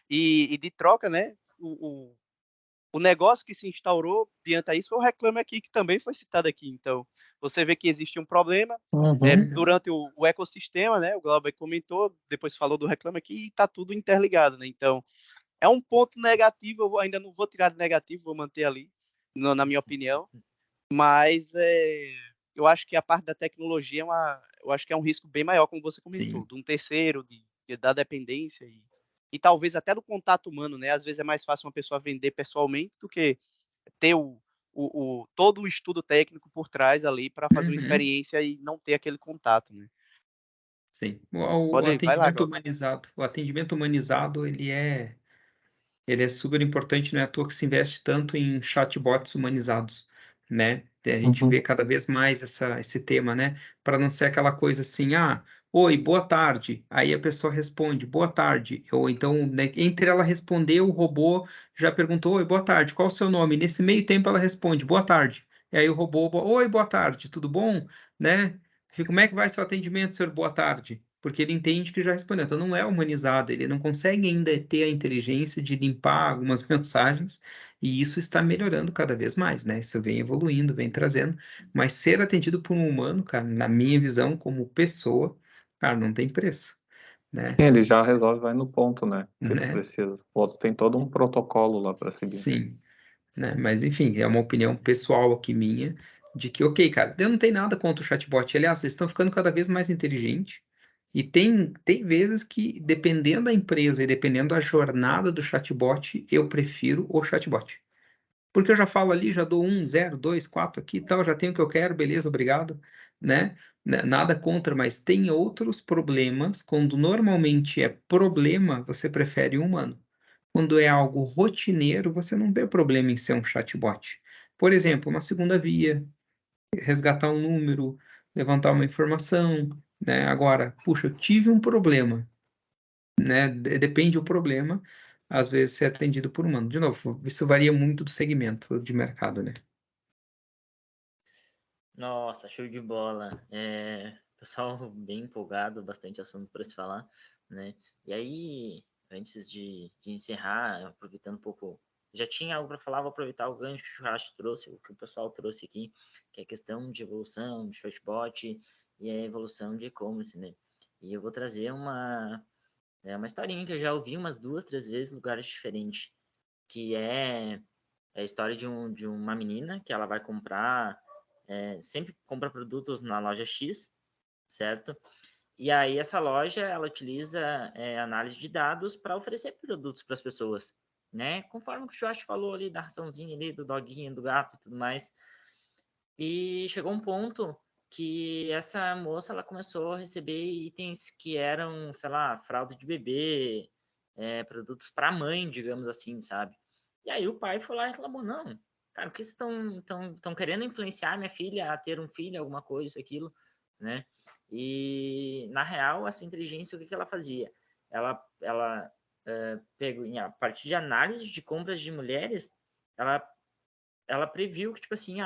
e de troca, né? O negócio que se instaurou diante a isso foi o Reclame Aqui, que também foi citado aqui. Então, você vê que existe um problema Uhum. durante o ecossistema, né? O Glauber comentou, depois falou do Reclame Aqui e está tudo interligado, né? Então, é um ponto negativo, eu ainda não vou tirar de negativo, vou manter ali, na minha opinião, mas eu acho que a parte da tecnologia eu acho que é um risco bem maior, como você comentou, Sim. de um terceiro, da dependência e talvez até do contato humano, né? Às vezes é mais fácil uma pessoa vender pessoalmente do que ter todo o estudo técnico por trás ali para fazer uma Uhum. experiência e não ter aquele contato, né? Sim. O Vai lá, atendimento Glauber. humanizado, ele é super importante, não é à toa que se investe tanto em chatbots humanizados, né? A gente Uhum. vê cada vez mais esse tema, né? Para não ser aquela coisa assim, oi, boa tarde. Aí a pessoa responde, boa tarde. Ou então, né, entre ela responder, o robô já perguntou, oi, boa tarde, qual o seu nome? Nesse meio tempo ela responde, boa tarde. E aí o robô, oi, boa tarde, tudo bom? Né? Como é que vai seu atendimento, senhor? Boa tarde. Porque ele entende que já respondeu. Então não é humanizado, ele não consegue ainda ter a inteligência de limpar algumas mensagens, e isso está melhorando cada vez mais, né? Isso vem evoluindo, vem trazendo, mas ser atendido por um humano, cara, na minha visão, como pessoa, cara, não tem preço, né? Sim, ele já resolve, vai no ponto, né? Que tu Né? precisa. O outro tem todo um protocolo lá para seguir. Sim, né? Mas enfim, é uma opinião pessoal aqui minha, de que, ok, cara, eu não tenho nada contra o chatbot. Aliás, eles estão ficando cada vez mais inteligentes. E tem vezes que, dependendo da empresa e dependendo da jornada do chatbot, eu prefiro o chatbot. Porque eu já falo ali, já dou 1, 0, 2, 4 aqui e tal, já tenho o que eu quero, beleza, obrigado, né? Nada contra, mas tem outros problemas. Quando normalmente é problema, você prefere um humano. Quando é algo rotineiro, você não vê problema em ser um chatbot. Por exemplo, uma segunda via, resgatar um número, levantar uma informação, né? Agora, puxa, eu tive um problema, né? Depende do problema, às vezes ser atendido por humano. De novo, isso varia muito do segmento de mercado, né? nossa, show de bola. Pessoal bem empolgado, bastante assunto para se falar, né? E aí, antes de encerrar, aproveitando um pouco, já tinha algo para falar, vou aproveitar o gancho que o Churrasco trouxe, o que o pessoal trouxe aqui, que é a questão de evolução de chatbot e a evolução de e-commerce, né? E eu vou trazer uma historinha que eu já ouvi umas 2, 3 vezes em lugares diferentes, que é a história de uma menina que ela vai comprar, sempre compra produtos na loja X, certo? E aí essa loja, ela utiliza análise de dados para oferecer produtos para as pessoas, né? Conforme o que o Josh falou ali da raçãozinha ali, do doguinho, do gato e tudo mais. E chegou um ponto que essa moça, ela começou a receber itens que eram, sei lá, fralda de bebê, produtos para mãe, digamos assim, sabe? E aí o pai foi lá e reclamou, não, cara, por que vocês estão querendo influenciar minha filha a ter um filho, alguma coisa, isso, aquilo, né? E, na real, essa inteligência, o que ela fazia? Ela pegou, a partir de análise de compras de mulheres, ela previu que, tipo assim,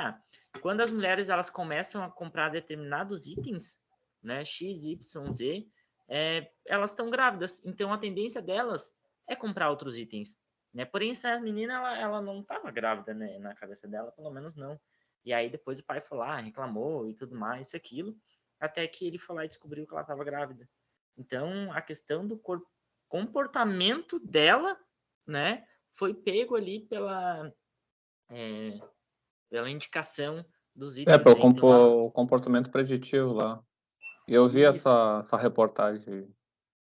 quando as mulheres elas começam a comprar determinados itens, né, X, Y, Z, elas estão grávidas. Então, a tendência delas é comprar outros itens, né? Porém, essa menina, ela não estava grávida, né, na cabeça dela, pelo menos não. E aí, depois o pai foi lá, reclamou e tudo mais, isso, aquilo, até que ele foi lá e descobriu que ela estava grávida. Então, a questão do comportamento dela, né, foi pego ali pela indicação dos itens, Pelo né? Então, comportamento preditivo lá. E eu vi isso, essa reportagem.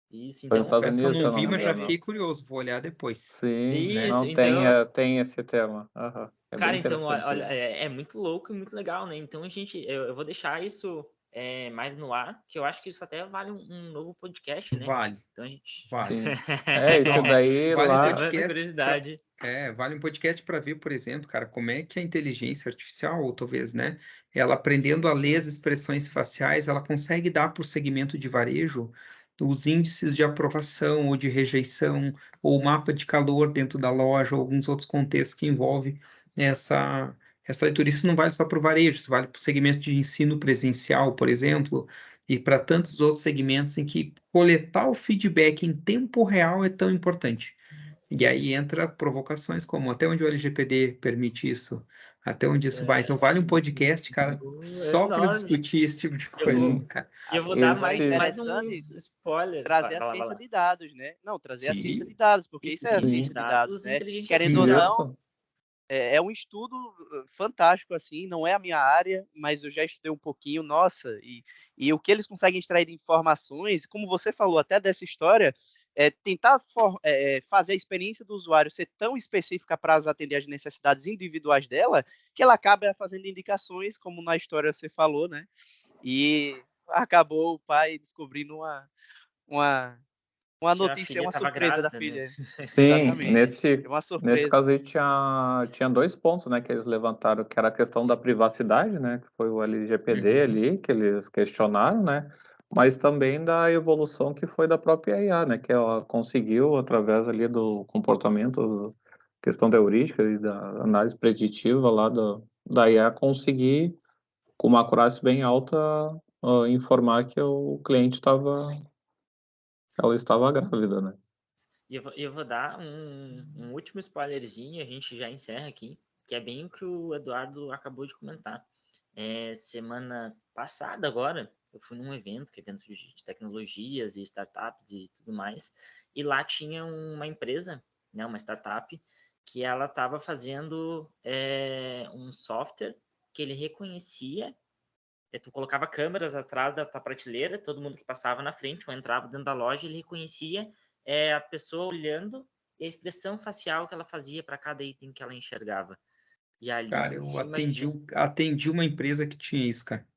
isso. Foi nos Então, Estados Confesso que eu Unidos, se não eu não vi, me mas já engano. fiquei curioso. Vou olhar depois, Sim, né? isso. não Então, tem esse tema. Aham. É bem cara, então, interessante olha, isso. é muito louco e muito legal, né? Então, eu vou deixar isso mais no ar, que eu acho que isso até vale um novo podcast, né? Vale, Então, a gente... vale. Sim. Esse Ó, daí vale um lá. Levanta a podcast para curiosidade. vale um podcast para ver, por exemplo, cara, como é que a inteligência artificial, ou talvez, né, ela aprendendo a ler as expressões faciais, ela consegue dar para o segmento de varejo os índices de aprovação ou de rejeição, ou o mapa de calor dentro da loja, ou alguns outros contextos que envolvem essa leitura. Isso não vale só para o varejo, isso vale para o segmento de ensino presencial, por exemplo, e para tantos outros segmentos em que coletar o feedback em tempo real é tão importante. E aí entra provocações como até onde o LGPD permite isso, até onde isso vai. Então vale um podcast, cara, É só para enorme. discutir esse tipo de Eu coisa, vou, né, cara. e eu vou dar Agora é mais um interessante spoiler. trazer a Vai ciência lá. de dados, né? Não, trazer a ciência Sim, de dados, porque Isso, isso é a ciência de ciência Sim, de dados, dados e né? inteligência Querendo ou artificial. não, isso. é um estudo fantástico, assim, não é a minha área, mas eu já estudei um pouquinho, nossa, e o que eles conseguem extrair de informações, como você falou até dessa história, tentar fazer a experiência do usuário ser tão específica para atender as necessidades individuais dela, que ela acaba fazendo indicações, como na história você falou, né? E acabou o pai descobrindo uma Que a notícia, filha uma estava surpresa da grávida, né? filha. Sim, Exatamente. É uma nesse surpresa. caso aí tinha dois pontos, né, que eles levantaram, que era a questão da privacidade, né, que foi o LGPD Uhum. ali, que eles questionaram, né, mas também da evolução que foi da própria IA, né, que ela conseguiu, através ali do comportamento, questão da heurística e da análise preditiva lá da IA, conseguir, com uma acurácia bem alta, informar que ela estava grávida, né. E eu vou dar um último spoilerzinho, a gente já encerra aqui, que é bem o que o Eduardo acabou de comentar. Semana passada agora, eu fui num evento, que é evento de tecnologias e startups e tudo mais, e lá tinha uma empresa, né, uma startup, que ela estava fazendo um software que ele reconhecia, tu colocava câmeras atrás da tua prateleira, todo mundo que passava na frente ou entrava dentro da loja, ele reconhecia a pessoa olhando e a expressão facial que ela fazia para cada item que ela enxergava. E ali, Cara, em eu cima disso, atendi uma empresa que tinha isso, cara.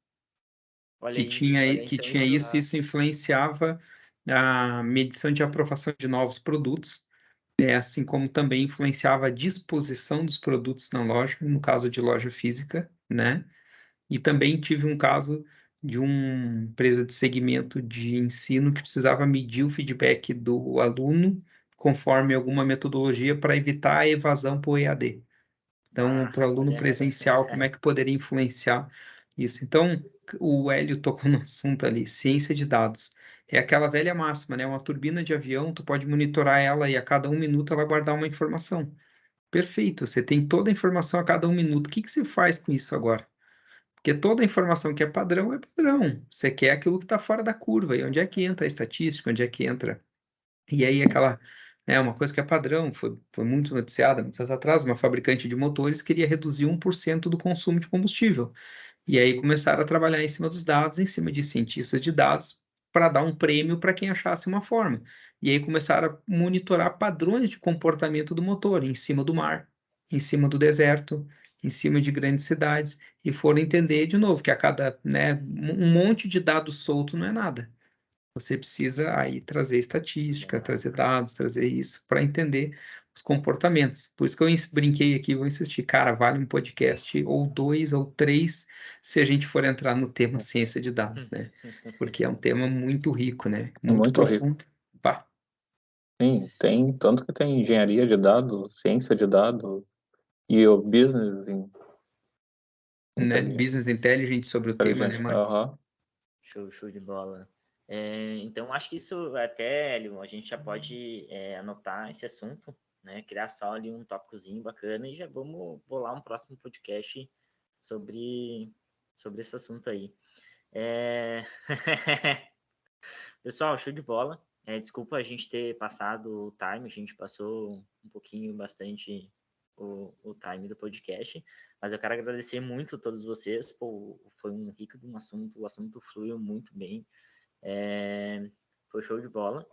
olha Que aí, tinha, olha que então tinha isso. isso, isso influenciava a medição de aprovação de novos produtos, assim como também influenciava a disposição dos produtos na loja, no caso de loja física, né? E também tive um caso de uma empresa de segmento de ensino que precisava medir o feedback do aluno conforme alguma metodologia para evitar a evasão para o EAD. Então, para o aluno Olha aí. presencial, como é que poderia influenciar isso? Então, o Hélio tocou no assunto ali, ciência de dados. É aquela velha máxima, né? Uma turbina de avião, tu pode monitorar ela e a cada 1 minuto ela guardar uma informação. Perfeito, você tem toda a informação a cada 1 minuto. O que que você faz com isso agora? Porque toda a informação que é padrão é padrão. Você quer aquilo que está fora da curva. E onde é que entra a estatística? Onde é que entra? E aí aquela, né, uma coisa que é padrão, foi muito noticiada, muitos anos atrás, uma fabricante de motores queria reduzir 1% do consumo de combustível. E aí começaram a trabalhar em cima dos dados, em cima de cientistas de dados, para dar um prêmio para quem achasse uma forma. E aí começaram a monitorar padrões de comportamento do motor em cima do mar, em cima do deserto, em cima de grandes cidades, e foram entender de novo que a cada, né, um monte de dados solto não é nada. Você precisa aí trazer estatística, trazer dados, trazer isso para entender os comportamentos. Por isso que eu brinquei aqui, vou insistir, cara, vale um podcast ou 2 ou 3 se a gente for entrar no tema ciência de dados, né? Porque é um tema muito rico, né? Muito Muito rico. profundo. Pá, Sim, tem, tanto que tem engenharia de dados, ciência de dados e o business né? inteligente. Business intelligence sobre o tema, né, Marco? Aham. Show de bola. Então, acho que isso até, Hélio, a gente já pode anotar esse assunto, né? Criar só ali um tópicozinho bacana e já vamos bolar um próximo podcast sobre esse assunto aí. Pessoal, show de bola. Desculpa a gente ter passado o time, a gente passou um pouquinho, bastante o time do podcast, mas eu quero agradecer muito a todos vocês. Pô, foi um rico de um assunto, o assunto fluiu muito bem. Foi show de bola.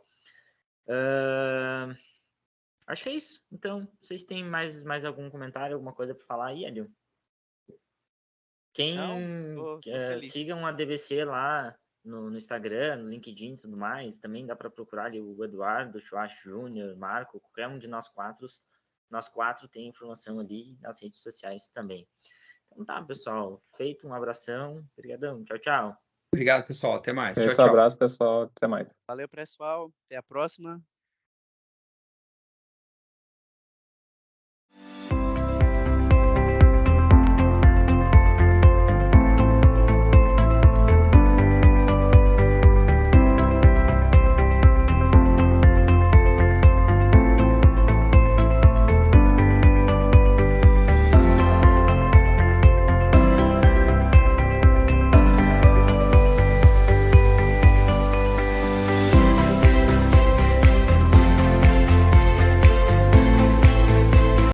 Acho que é isso. Então, vocês têm mais algum comentário, alguma coisa para falar aí, Hélio? Não, tô feliz. Sigam a DBC lá no Instagram, no LinkedIn e tudo mais. Também dá para procurar ali o Eduardo, o Schwartz Júnior, Marco, qualquer um de nós quatro. Nós quatro tem informação ali nas redes sociais também. Então tá, pessoal. Feito, um abração. Obrigadão. Tchau, tchau. Obrigado, pessoal. Até mais. Tchau, Esse tchau. abraço, pessoal. Até mais. Valeu, pessoal. Até a próxima.